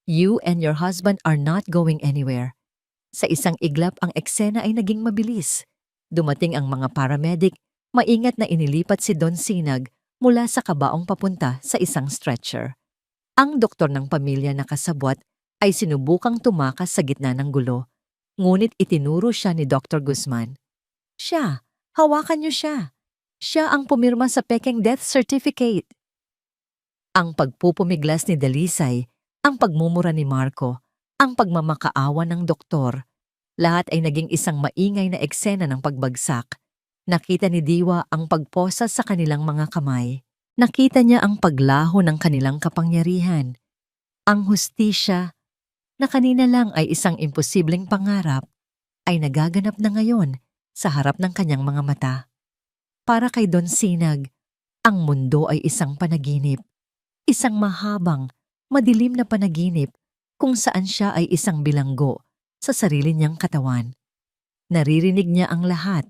You and your husband are not going anywhere. Sa isang iglap ang eksena ay naging mabilis. Dumating ang mga paramedic, maingat na inilipat si Don Sinag mula sa kabaong papunta sa isang stretcher. Ang doktor ng pamilya na kasabwat ay sinubukang tumakas sa gitna ng gulo, ngunit itinuro siya ni Dr. Guzman. Siya, hawakan niyo siya. Siya ang pumirma sa pekeng death certificate. Ang pagpupumiglas ni Dalisay, ang pagmumura ni Marco, ang pagmamakaawa ng doktor, lahat ay naging isang maingay na eksena ng pagbagsak. Nakita ni Diwa ang pagposa sa kanilang mga kamay. Nakita niya ang paglaho ng kanilang kapangyarihan. Ang hustisya, na kanina lang ay isang imposibleng pangarap, ay nagaganap na ngayon sa harap ng kanyang mga mata. Para kay Don Sinag, Ang mundo ay isang panaginip, isang mahabang, madilim na panaginip kung saan siya ay isang bilanggo sa sarili niyang katawan. Naririnig niya ang lahat,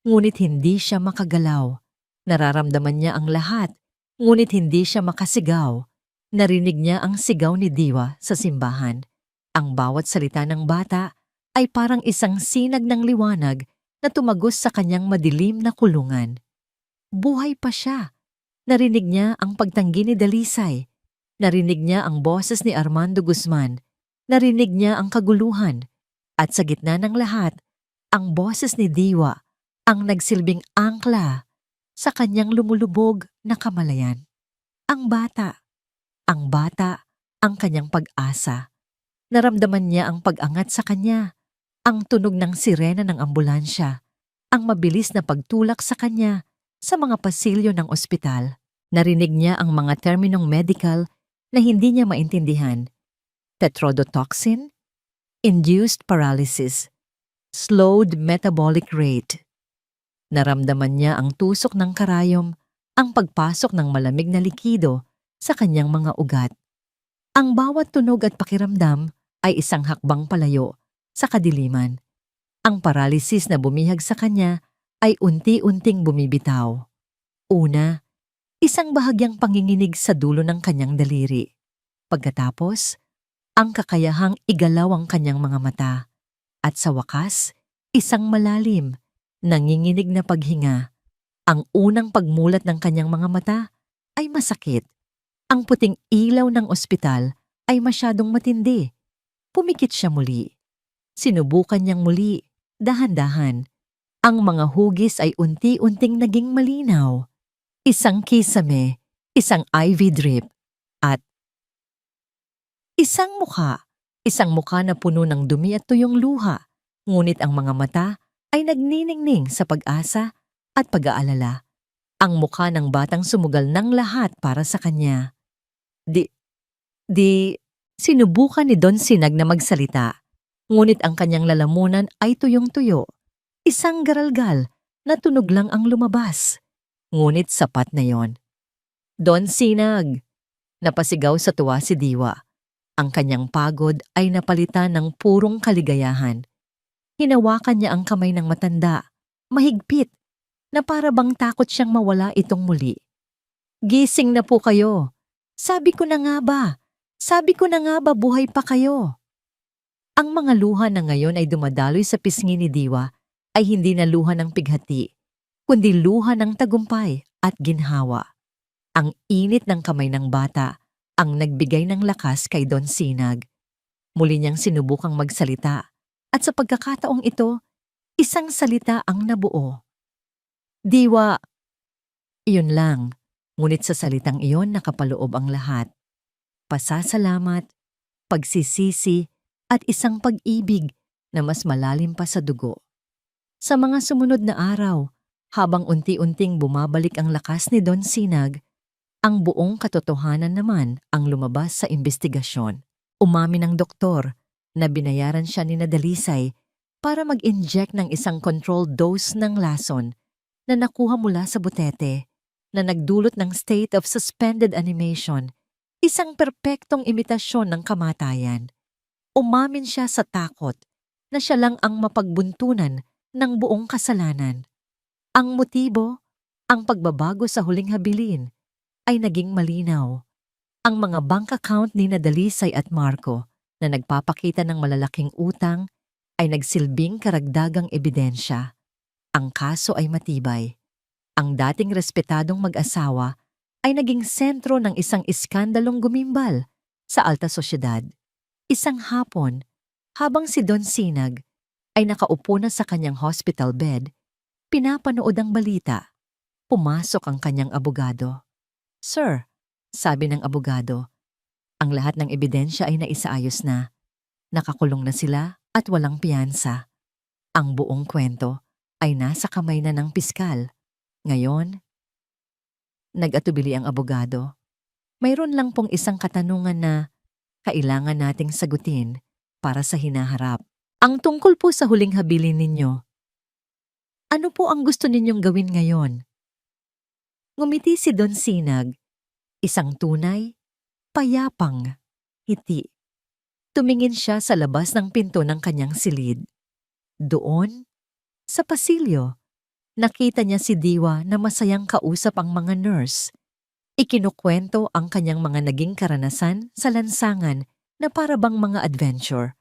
ngunit hindi siya makagalaw. Nararamdaman niya ang lahat, ngunit hindi siya makasigaw. Narinig niya ang sigaw ni Diwa sa simbahan. Ang bawat salita ng bata ay parang isang sinag ng liwanag na tumagos sa kanyang madilim na kulungan. Buhay pa siya. Narinig niya ang pagtanggi ni Dalisay. Narinig niya ang boses ni Armando Guzman. Narinig niya ang kaguluhan. At sa gitna ng lahat, ang boses ni Diwa ang nagsilbing angkla sa kanyang lumulubog na kamalayan. Ang bata, ang kanyang pag-asa. Naramdaman niya ang pag-angat sa kanya, ang tunog ng sirena ng ambulansya, ang mabilis na pagtulak sa kanya sa mga pasilyo ng ospital. Narinig niya ang mga terminong medical na hindi niya maintindihan. Tetrodotoxin, induced paralysis, slowed metabolic rate. Naramdaman niya ang tusok ng karayom, ang pagpasok ng malamig na likido sa kanyang mga ugat. Ang bawat tunog at pakiramdam ay isang hakbang palayo sa kadiliman. Ang paralysis na bumihag sa kanya ay unti-unting bumibitaw. Una, isang bahagyang panginginig sa dulo ng kanyang daliri. Pagkatapos, ang kakayahang igalaw ang kanyang mga mata. At sa wakas, isang malalim, nanginginig na paghinga. Ang unang pagmulat ng kanyang mga mata ay masakit. Ang puting ilaw ng ospital ay masyadong matindi. Pumikit siya muli. Sinubukan niyang muli, dahan-dahan. Ang mga hugis ay unti-unting naging malinaw. Isang kisame, isang IV drip, at isang mukha na puno ng dumi at tuyong luha. Ngunit ang mga mata ay nagniningning sa pag-asa at pag-aalala. Ang mukha ng batang sumugal ng lahat para sa kanya. Sinubukan ni Don Sinag na magsalita, ngunit ang kanyang lalamunan ay tuyong-tuyo. Isang garalgal na tunog lang ang lumabas. Ngunit sapat na yon. Don Sinag! Napasigaw sa tuwa si Diwa. Ang kanyang pagod ay napalitan ng purong kaligayahan. Hinawakan niya ang kamay ng matanda, mahigpit, na para bang takot siyang mawala itong muli. Gising na po kayo. Sabi ko na nga ba buhay pa kayo. Ang mga luha na ngayon ay dumadaloy sa pisngi ni Diwa ay hindi na luha ng pighati, kundi luha ng tagumpay at ginhawa. Ang init ng kamay ng bata ang nagbigay ng lakas kay Don Sinag. Muli niyang sinubukang magsalita at sa pagkakataong ito, isang salita ang nabuo. Diwa! Iyon lang, ngunit sa salitang iyon nakapaloob ang lahat. Pasasalamat, pagsisisi, at isang pag-ibig na mas malalim pa sa dugo. Sa mga sumunod na araw, habang unti-unting bumabalik ang lakas ni Don Sinag, ang buong katotohanan naman ang lumabas sa imbestigasyon. Umamin ng doktor na binayaran siya ni Dalisay para mag-inject ng isang controlled dose ng lason na nakuha mula sa butete na nagdulot ng state of suspended animation, isang perpektong imitasyon ng kamatayan. Umamin siya sa takot na siya lang ang mapagbuntunan ng buong kasalanan. Ang motibo, ang pagbabago sa huling habilin, ay naging malinaw. Ang mga bank account ni Dalisay at Marco na nagpapakita ng malalaking utang ay nagsilbing karagdagang ebidensya. Ang kaso ay matibay. Ang dating respetadong mag-asawa ay naging sentro ng isang iskandalong gumimbal sa alta sosyedad. Isang hapon, habang si Don Sinag ay nakaupo na sa kanyang hospital bed, pinapanood ang balita. Pumasok ang kanyang abogado. Sir, sabi ng abogado, ang lahat ng ebidensya ay naisaayos na. Nakakulong na sila at walang piyansa. Ang buong kwento ay nasa kamay na ng piskal. Ngayon, nag-atubili ang abogado. Mayroon lang pong isang katanungan na kailangan nating sagutin para sa hinaharap. Ang tungkol po sa huling habilin ninyo. Ano po ang gusto ninyong gawin ngayon? Ngumiti si Don Sinag, isang tunay, payapang ngiti. Tumingin siya sa labas ng pinto ng kanyang silid. Doon, sa pasilyo, nakita niya si Diwa na masayang kausap ang mga nurse. Ikinukwento ang kanyang mga naging karanasan sa lansangan na para bang mga adventure.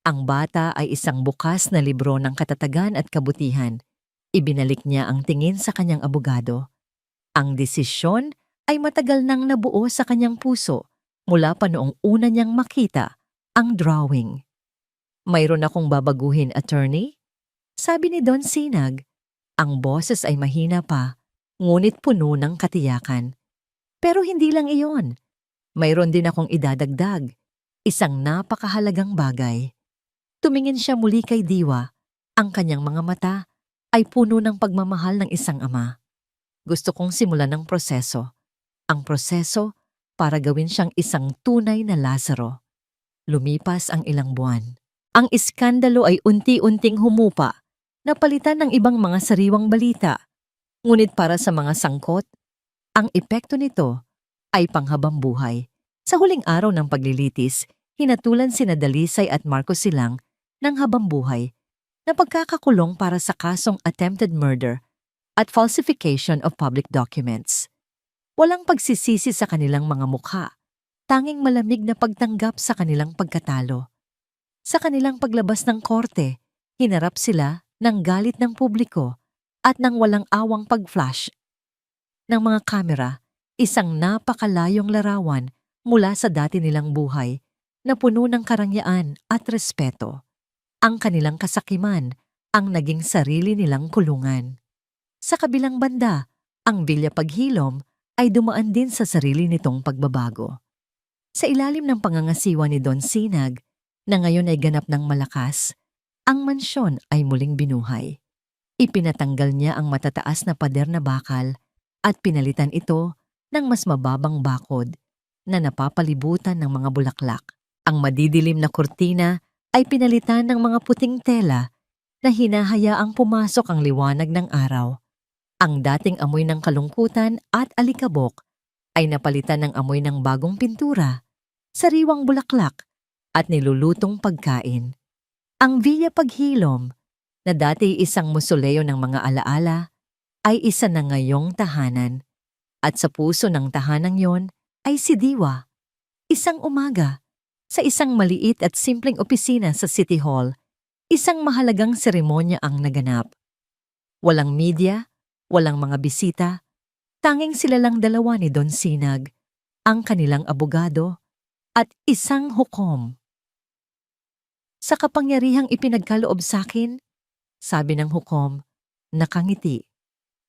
Ang bata ay isang bukas na libro ng katatagan at kabutihan. Ibinalik niya ang tingin sa kanyang abogado. Ang desisyon ay matagal nang nabuo sa kanyang puso mula pa noong una niyang makita ang drawing. "Mayroon akong babaguhin, attorney?" Sabi ni Don Sinag. Ang boses ay mahina pa, ngunit puno ng katiyakan. Pero hindi lang iyon. Mayroon din akong idadagdag, isang napakahalagang bagay. Tumingin siya muli kay Diwa. Ang kanyang mga mata ay puno ng pagmamahal ng isang ama. "Gusto kong simulan ng proseso. Ang proseso para gawin siyang isang tunay na Lazaro." Lumipas ang ilang buwan. Ang iskandalo ay unti-unting humupa, napalitan ng ibang mga sariwang balita. Ngunit para sa mga sangkot, ang epekto nito ay panghabang buhay. Sa huling araw ng paglilitis, hinatulan sina Dalisay at Marcos Silang ng habambuhay na pagkakakulong para sa kasong attempted murder at falsification of public documents. Walang pagsisisi sa kanilang mga mukha, tanging malamig na pagtanggap sa kanilang pagkatalo. Sa kanilang paglabas ng korte, hinarap sila ng galit ng publiko at ng walang awang pag-flash ng mga kamera, isang napakalayong larawan mula sa dati nilang buhay na puno ng karangyaan at respeto. Ang kanilang kasakiman ang naging sarili nilang kulungan. Sa kabilang banda, ang Villa Paghilom ay dumaan din sa sarili nitong pagbabago. Sa ilalim ng pangangasiwa ni Don Sinag, na ngayon ay ganap ng malakas, ang mansyon ay muling binuhay. Ipinatanggal niya ang matataas na pader na bakal at pinalitan ito ng mas mababang bakod na napapalibutan ng mga bulaklak. Ang madidilim na kurtina ay pinalitan ng mga puting tela na hinahayaang pumasok ang liwanag ng araw. Ang dating amoy ng kalungkutan at alikabok ay napalitan ng amoy ng bagong pintura, sariwang bulaklak at nilulutong pagkain. Ang Villa Paghilom, na dati isang musoleo ng mga alaala, ay isa na ngayong tahanan. At sa puso ng tahanang yon ay si Diwa. Isang umaga, sa isang maliit at simpleng opisina sa City Hall, isang mahalagang seremonya ang naganap. Walang media, walang mga bisita, tanging sila lang dalawa ni Don Sinag, ang kanilang abogado, at isang hukom. "Sa kapangyarihang ipinagkaloob sakin," sabi ng hukom, nakangiti,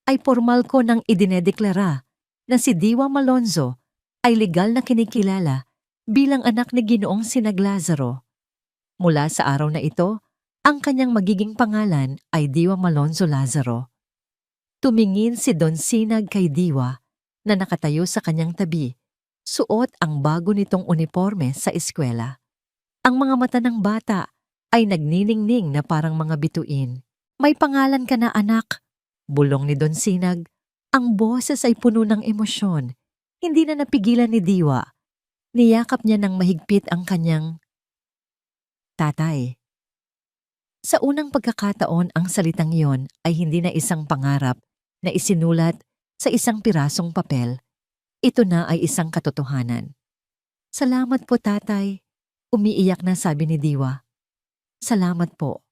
"ay formal ko nang idinedeklara na si Diwa Malonzo ay legal na kinikilala bilang anak ni Ginoong Sinag Lazaro. Mula sa araw na ito, ang kanyang magiging pangalan ay Diwa Malonzo Lazaro." Tumingin si Don Sinag kay Diwa na nakatayo sa kanyang tabi, suot ang bago nitong uniforme sa eskwela. Ang mga mata ng bata ay nagniningning na parang mga bituin. "May pangalan ka na, anak," bulong ni Don Sinag. Ang boses ay puno ng emosyon. Hindi na napigilan ni Diwa. Niyakap niya ng mahigpit ang kanyang tatay. Sa unang pagkakataon, ang salitang iyon ay hindi na isang pangarap na isinulat sa isang pirasong papel. Ito na ay isang katotohanan. "Salamat po, tatay," umiiyak na sabi ni Diwa. "Salamat po."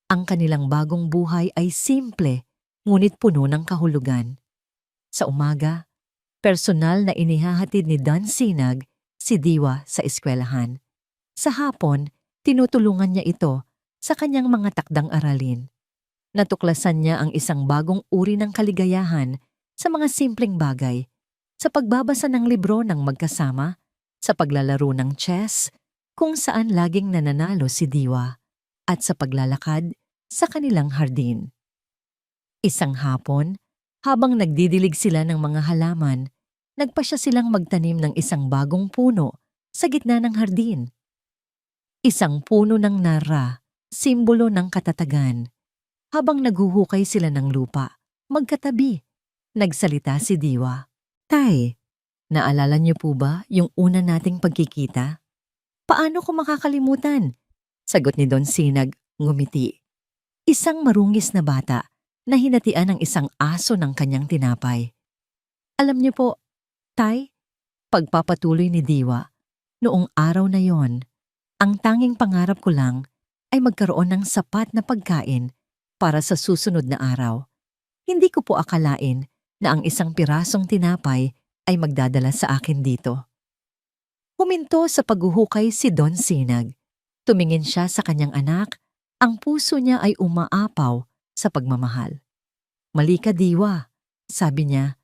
Ang kanilang bagong buhay ay simple, ngunit puno ng kahulugan. Sa umaga, personal na inihahatid ni Don Sinag si Diwa sa eskwelahan. Sa hapon, tinutulungan niya ito sa kanyang mga takdang aralin. Natuklasan niya ang isang bagong uri ng kaligayahan sa mga simpleng bagay, sa pagbabasa ng libro ng magkasama, sa paglalaro ng chess, kung saan laging nananalo si Diwa, at sa paglalakad sa kanilang hardin. Isang hapon, habang nagdidilig sila ng mga halaman, nagpasya silang magtanim ng isang bagong puno sa gitna ng hardin. Isang puno ng nara, simbolo ng katatagan. Habang naghuhukay sila ng lupa, magkatabi, Nagsalita si Diwa. Tay, naalala niyo po ba yung una nating pagkikita? Paano ko makakalimutan? Sagot ni Don Sinag, ngumiti. Isang marungis na bata na hinatian ng isang aso ng kanyang tinapay. Alam niyo po, Tay, pagpapatuloy ni Diwa, noong araw na yon, ang tanging pangarap ko lang ay magkaroon ng sapat na pagkain para sa susunod na araw. Hindi ko po akalain na ang isang pirasong tinapay ay magdadala sa akin dito. Huminto sa paghuhukay si Don Sinag. Tumingin siya sa kanyang anak, ang puso niya ay umaapaw sa pagmamahal. Mali ka, Diwa, sabi niya.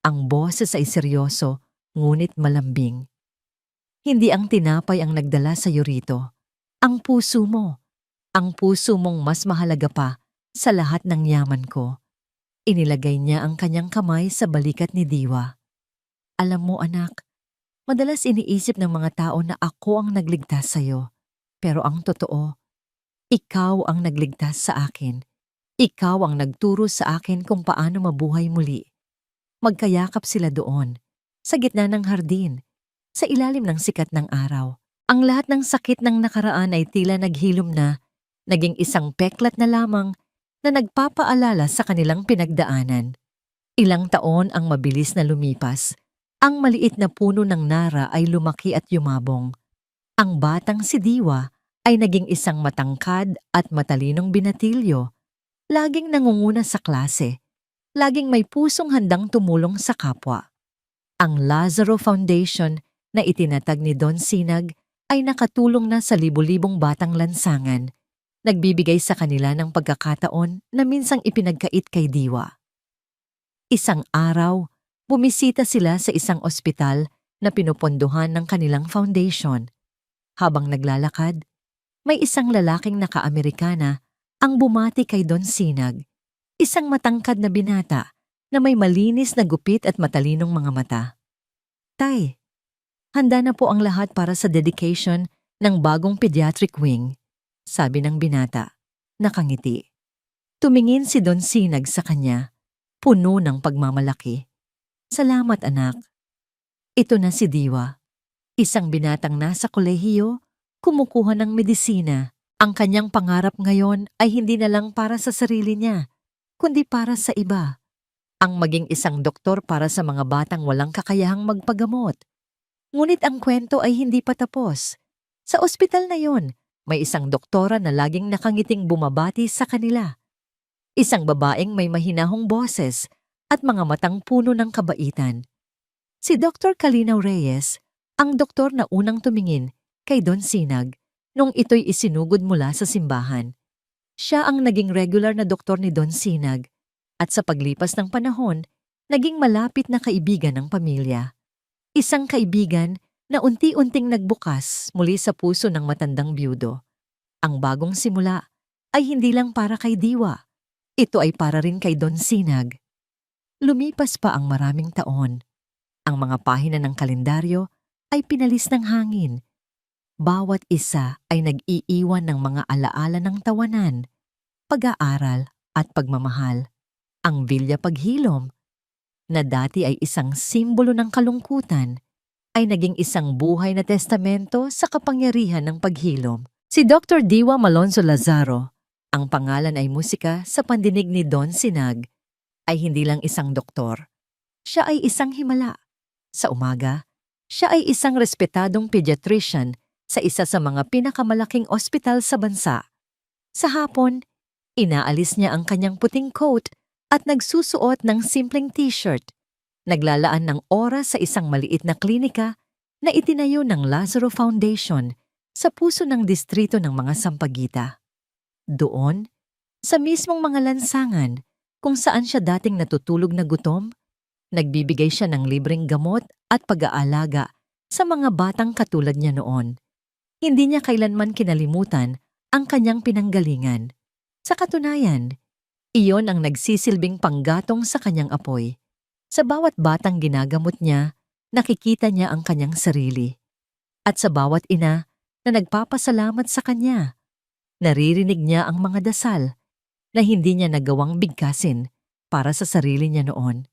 Ang boses ay seryoso, ngunit malambing. Hindi ang tinapay ang nagdala sa iyo rito. Ang puso mo. Ang puso mong mas mahalaga pa sa lahat ng yaman ko. Inilagay niya ang kanyang kamay sa balikat ni Diwa. Alam mo, anak, madalas iniisip ng mga tao na ako ang nagligtas sa iyo. Pero ang totoo, ikaw ang nagligtas sa akin. Ikaw ang nagturo sa akin kung paano mabuhay muli. Magkayakap sila doon, sa gitna ng hardin, sa ilalim ng sikat ng araw. Ang lahat ng sakit ng nakaraan ay tila naghilom na, naging isang peklat na lamang na nagpapaalala sa kanilang pinagdaanan. Ilang taon ang mabilis na lumipas. Ang maliit na puno ng nara ay lumaki at yumabong. Ang batang si Diwa ay naging isang matangkad at matalinong binatilyo. Laging nangunguna sa klase. Laging may pusong handang tumulong sa kapwa. Ang Lazaro Foundation na itinatag ni Don Sinag ay nakatulong na sa libu-libong batang lansangan, nagbibigay sa kanila ng pagkakataon na minsang ipinagkait kay Diwa. Isang araw, bumisita sila sa isang ospital na pinupondohan ng kanilang foundation. Habang naglalakad, may isang lalaking naka-Amerikana ang bumati kay Don Sinag. Isang matangkad na binata na may malinis na gupit at matalinong mga mata. Tay, handa na po ang lahat para sa dedication ng bagong pediatric wing, sabi ng binata, nakangiti. Tumingin si Don Sinag sa kanya, puno ng pagmamalaki. Salamat, anak. Ito na si Diwa, isang binatang nasa kolehiyo, kumukuha ng medisina. Ang kanyang pangarap ngayon ay hindi na lang para sa sarili niya, kundi para sa iba. Ang maging isang doktor para sa mga batang walang kakayahang magpagamot. Ngunit ang kwento ay hindi pa tapos. Sa ospital na yon, may isang doktora na laging nakangiting bumabati sa kanila. Isang babaeng may mahinahong boses at mga matang puno ng kabaitan. Si Dr. Kalinaw Reyes, ang doktor na unang tumingin kay Don Sinag nung ito'y isinugod mula sa simbahan. Siya ang naging regular na doktor ni Don Sinag at sa paglipas ng panahon, naging malapit na kaibigan ng pamilya. Isang kaibigan na unti-unting nagbukas muli sa puso ng matandang byudo. Ang bagong simula ay hindi lang para kay Diwa. Ito ay para rin kay Don Sinag. Lumipas pa ang maraming taon. Ang mga pahina ng kalendaryo ay pinalis ng hangin. Bawat isa ay nag-iiwan ng mga alaala ng tawanan, pag-aaral at pagmamahal. Ang Villa Paghilom, na dati ay isang simbolo ng kalungkutan, ay naging isang buhay na testamento sa kapangyarihan ng paghilom. Si Dr. Diwa Malonzo Lazaro, ang pangalan ay musika sa pandinig ni Don Sinag, ay hindi lang isang doktor. Siya ay isang himala. Sa umaga, siya ay isang respetadong pediatrician sa isa sa mga pinakamalaking ospital sa bansa. Sa hapon, inaalis niya ang kanyang puting coat at nagsusuot ng simpleng t-shirt. Naglalaan ng oras sa isang maliit na klinika na itinayo ng Lazaro Foundation sa puso ng distrito ng mga Sampaguita. Doon, sa mismong mga lansangan kung saan siya dating natutulog na gutom, nagbibigay siya ng libreng gamot at pag-aalaga sa mga batang katulad niya noon. Hindi niya kailanman kinalimutan ang kanyang pinanggalingan. Sa katunayan, iyon ang nagsisilbing panggatong sa kanyang apoy. Sa bawat batang ginagamot niya, nakikita niya ang kanyang sarili. At sa bawat ina na nagpapasalamat sa kanya, naririnig niya ang mga dasal na hindi niya nagawang bigkasin para sa sarili niya noon.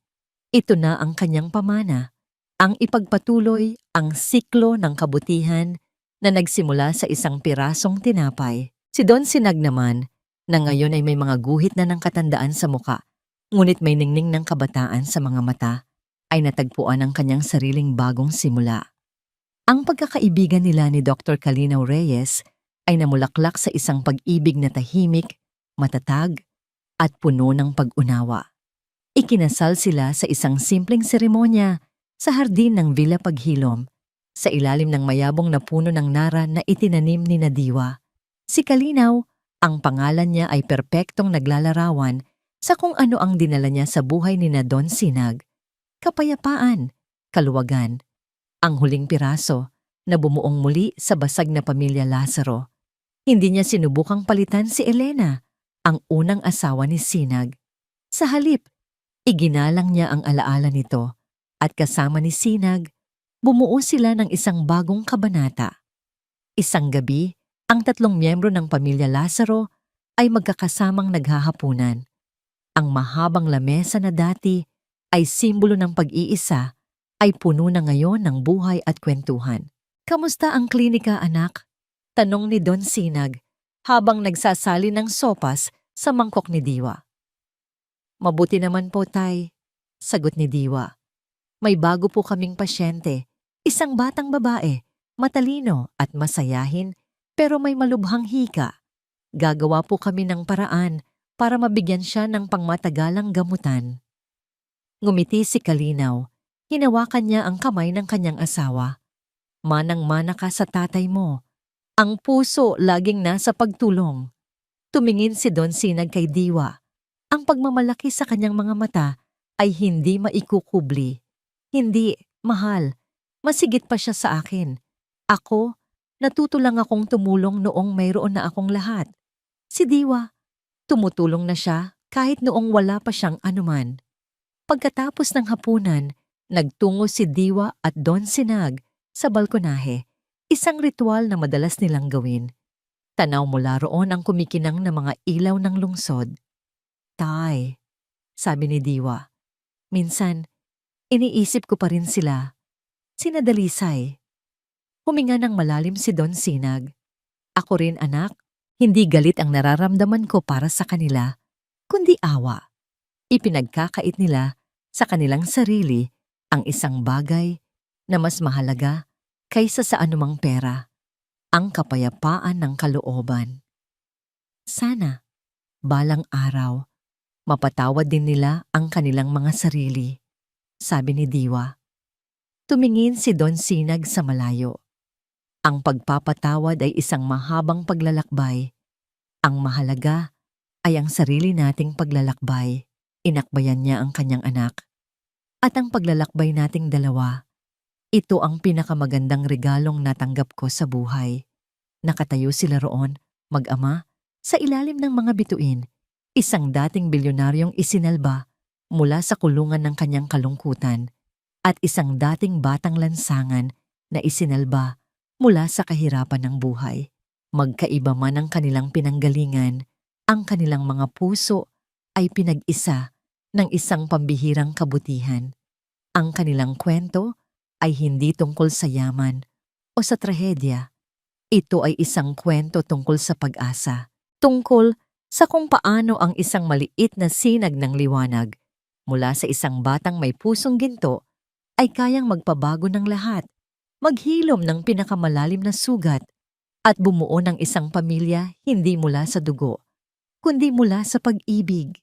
Ito na ang kanyang pamana, ang ipagpatuloy ang siklo ng kabutihan na nagsimula sa isang pirasong tinapay. Si Don Sinag naman, na ngayon ay may mga guhit na ng katandaan sa muka, ngunit may ningning ng kabataan sa mga mata, ay natagpuan ang kanyang sariling bagong simula. Ang pagkakaibigan nila ni Dr. Kalinaw Reyes ay namulaklak sa isang pag-ibig na tahimik, matatag, at puno ng pag-unawa. Ikinasal sila sa isang simpleng seremonya sa hardin ng Villa Paghilom, sa ilalim ng mayabong na puno ng nara na itinanim ni Nadiwa. Si Kalinaw, ang pangalan niya ay perpektong naglalarawan sa kung ano ang dinala niya sa buhay ni Don Sinag. Kapayapaan, kaluwagan, ang huling piraso na bumuong muli sa basag na pamilya Lazaro. Hindi niya sinubukang palitan si Elena, ang unang asawa ni Sinag. Sa halip, iginalang niya ang alaala nito at kasama ni Sinag, bumuo sila ng isang bagong kabanata. Isang gabi, ang 3 miyembro ng pamilya Lazaro ay magkakasamang naghahapunan. Ang mahabang lamesa na dati ay simbolo ng pag-iisa ay puno na ngayon ng buhay at kwentuhan. "Kamusta ang klinika, anak?" tanong ni Don Sinag habang nagsasali ng sopas sa mangkok ni Diwa. "Mabuti naman po, Tay," sagot ni Diwa. "May bago po kaming pasyente, isang batang babae, matalino at masayahin pero may malubhang hika. Gagawa po kami ng paraan para mabigyan siya ng pangmatagalang gamutan." Ngumiti si Kalinaw. Hinawakan niya ang kamay ng kanyang asawa. "Manang-mana ka sa tatay mo. Ang puso laging nasa pagtulong." Tumingin si Don Sinag kay Diwa. Ang pagmamalaki sa kanyang mga mata ay hindi maikukubli. "Hindi, mahal. Masigit pa siya sa akin. Ako, natuto lang akong tumulong noong mayroon na akong lahat. Si Diwa, tumutulong na siya kahit noong wala pa siyang anuman." Pagkatapos ng hapunan, nagtungo si Diwa at Don Sinag sa balkonahe, isang ritual na madalas nilang gawin. Tanaw mula roon ang kumikinang na mga ilaw ng lungsod. "Tay," sabi ni Diwa, "minsan, iniisip ko pa rin sila. Sina Dalisay." Huminga ng malalim si Don Sinag. "Ako rin, anak. Hindi galit ang nararamdaman ko para sa kanila, kundi awa. Ipinagkakait nila sa kanilang sarili ang isang bagay na mas mahalaga kaysa sa anumang pera, ang kapayapaan ng kalooban. Sana, balang araw, mapatawad din nila ang kanilang mga sarili," sabi ni Diwa. Tumingin si Don Sinag sa malayo. Ang pagpapatawad ay isang mahabang paglalakbay. Ang mahalaga ay ang sarili nating paglalakbay. Inakbayan niya ang kanyang anak. "At ang paglalakbay nating dalawa, ito ang pinakamagandang regalong natanggap ko sa buhay." Nakatayo sila roon, mag-ama, sa ilalim ng mga bituin, isang dating bilyonaryong isinalba mula sa kulungan ng kanyang kalungkutan at isang dating batang lansangan na isinalba mula sa kahirapan ng buhay. Magkaiba man ang kanilang pinanggalingan, ang kanilang mga puso ay pinag-isa ng isang pambihirang kabutihan. Ang kanilang kwento ay hindi tungkol sa yaman o sa trahedya. Ito ay isang kwento tungkol sa pag-asa, tungkol sa kung paano ang isang maliit na sinag ng liwanag mula sa isang batang may pusong ginto ay kayang magpabago ng lahat, maghilom ng pinakamalalim na sugat at bumuo ng isang pamilya hindi mula sa dugo, kundi mula sa pag-ibig.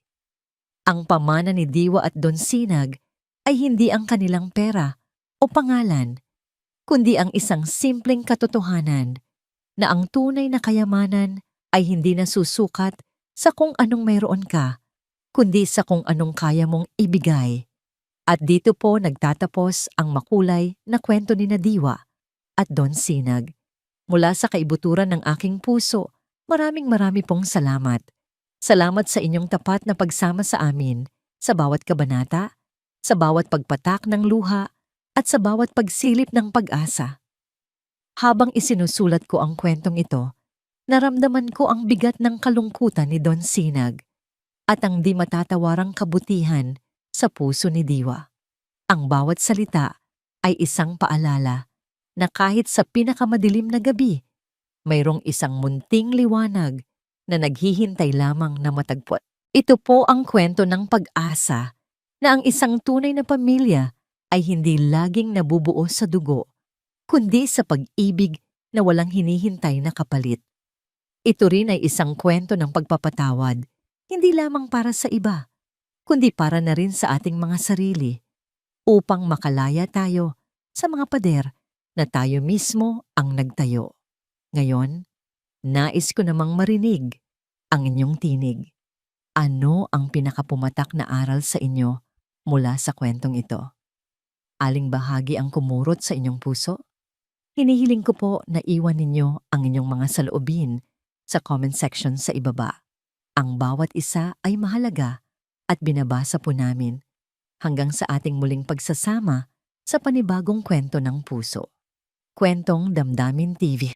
Ang pamana ni Diwa at Don Sinag ay hindi ang kanilang pera o pangalan, kundi ang isang simpleng katotohanan na ang tunay na kayamanan ay hindi nasusukat sa kung anong mayroon ka, kundi sa kung anong kaya mong ibigay. At dito po nagtatapos ang makulay na kwento ni Diwa at Don Sinag. Mula sa kaibuturan ng aking puso, marami pong salamat. Salamat sa inyong tapat na pagsama sa amin, sa bawat kabanata, sa bawat pagpatak ng luha, at sa bawat pagsilip ng pag-asa. Habang isinusulat ko ang kwentong ito, naramdaman ko ang bigat ng kalungkutan ni Don Sinag at ang di matatawarang kabutihan sa puso ni Diwa. Ang bawat salita ay isang paalala na kahit sa pinakamadilim na gabi, mayroong isang munting liwanag na naghihintay lamang na matagpuan. Ito po ang kwento ng pag-asa na ang isang tunay na pamilya ay hindi laging nabubuo sa dugo, kundi sa pag-ibig na walang hinihintay na kapalit. Ito rin ay isang kwento ng pagpapatawad, hindi lamang para sa iba, kundi para na rin sa ating mga sarili, upang makalaya tayo sa mga pader na tayo mismo ang nagtayo. Ngayon, nais ko namang marinig ang inyong tinig. Ano ang pinakapumatak na aral sa inyo mula sa kwentong ito? Aling bahagi ang kumurot sa inyong puso? Hinihiling ko po na iwan ninyo ang inyong mga saloobin sa comment section sa ibaba. Ang bawat isa ay mahalaga at binabasa po namin hanggang sa ating muling pagsasama sa panibagong kwento ng puso. Kwentong Damdamin TV.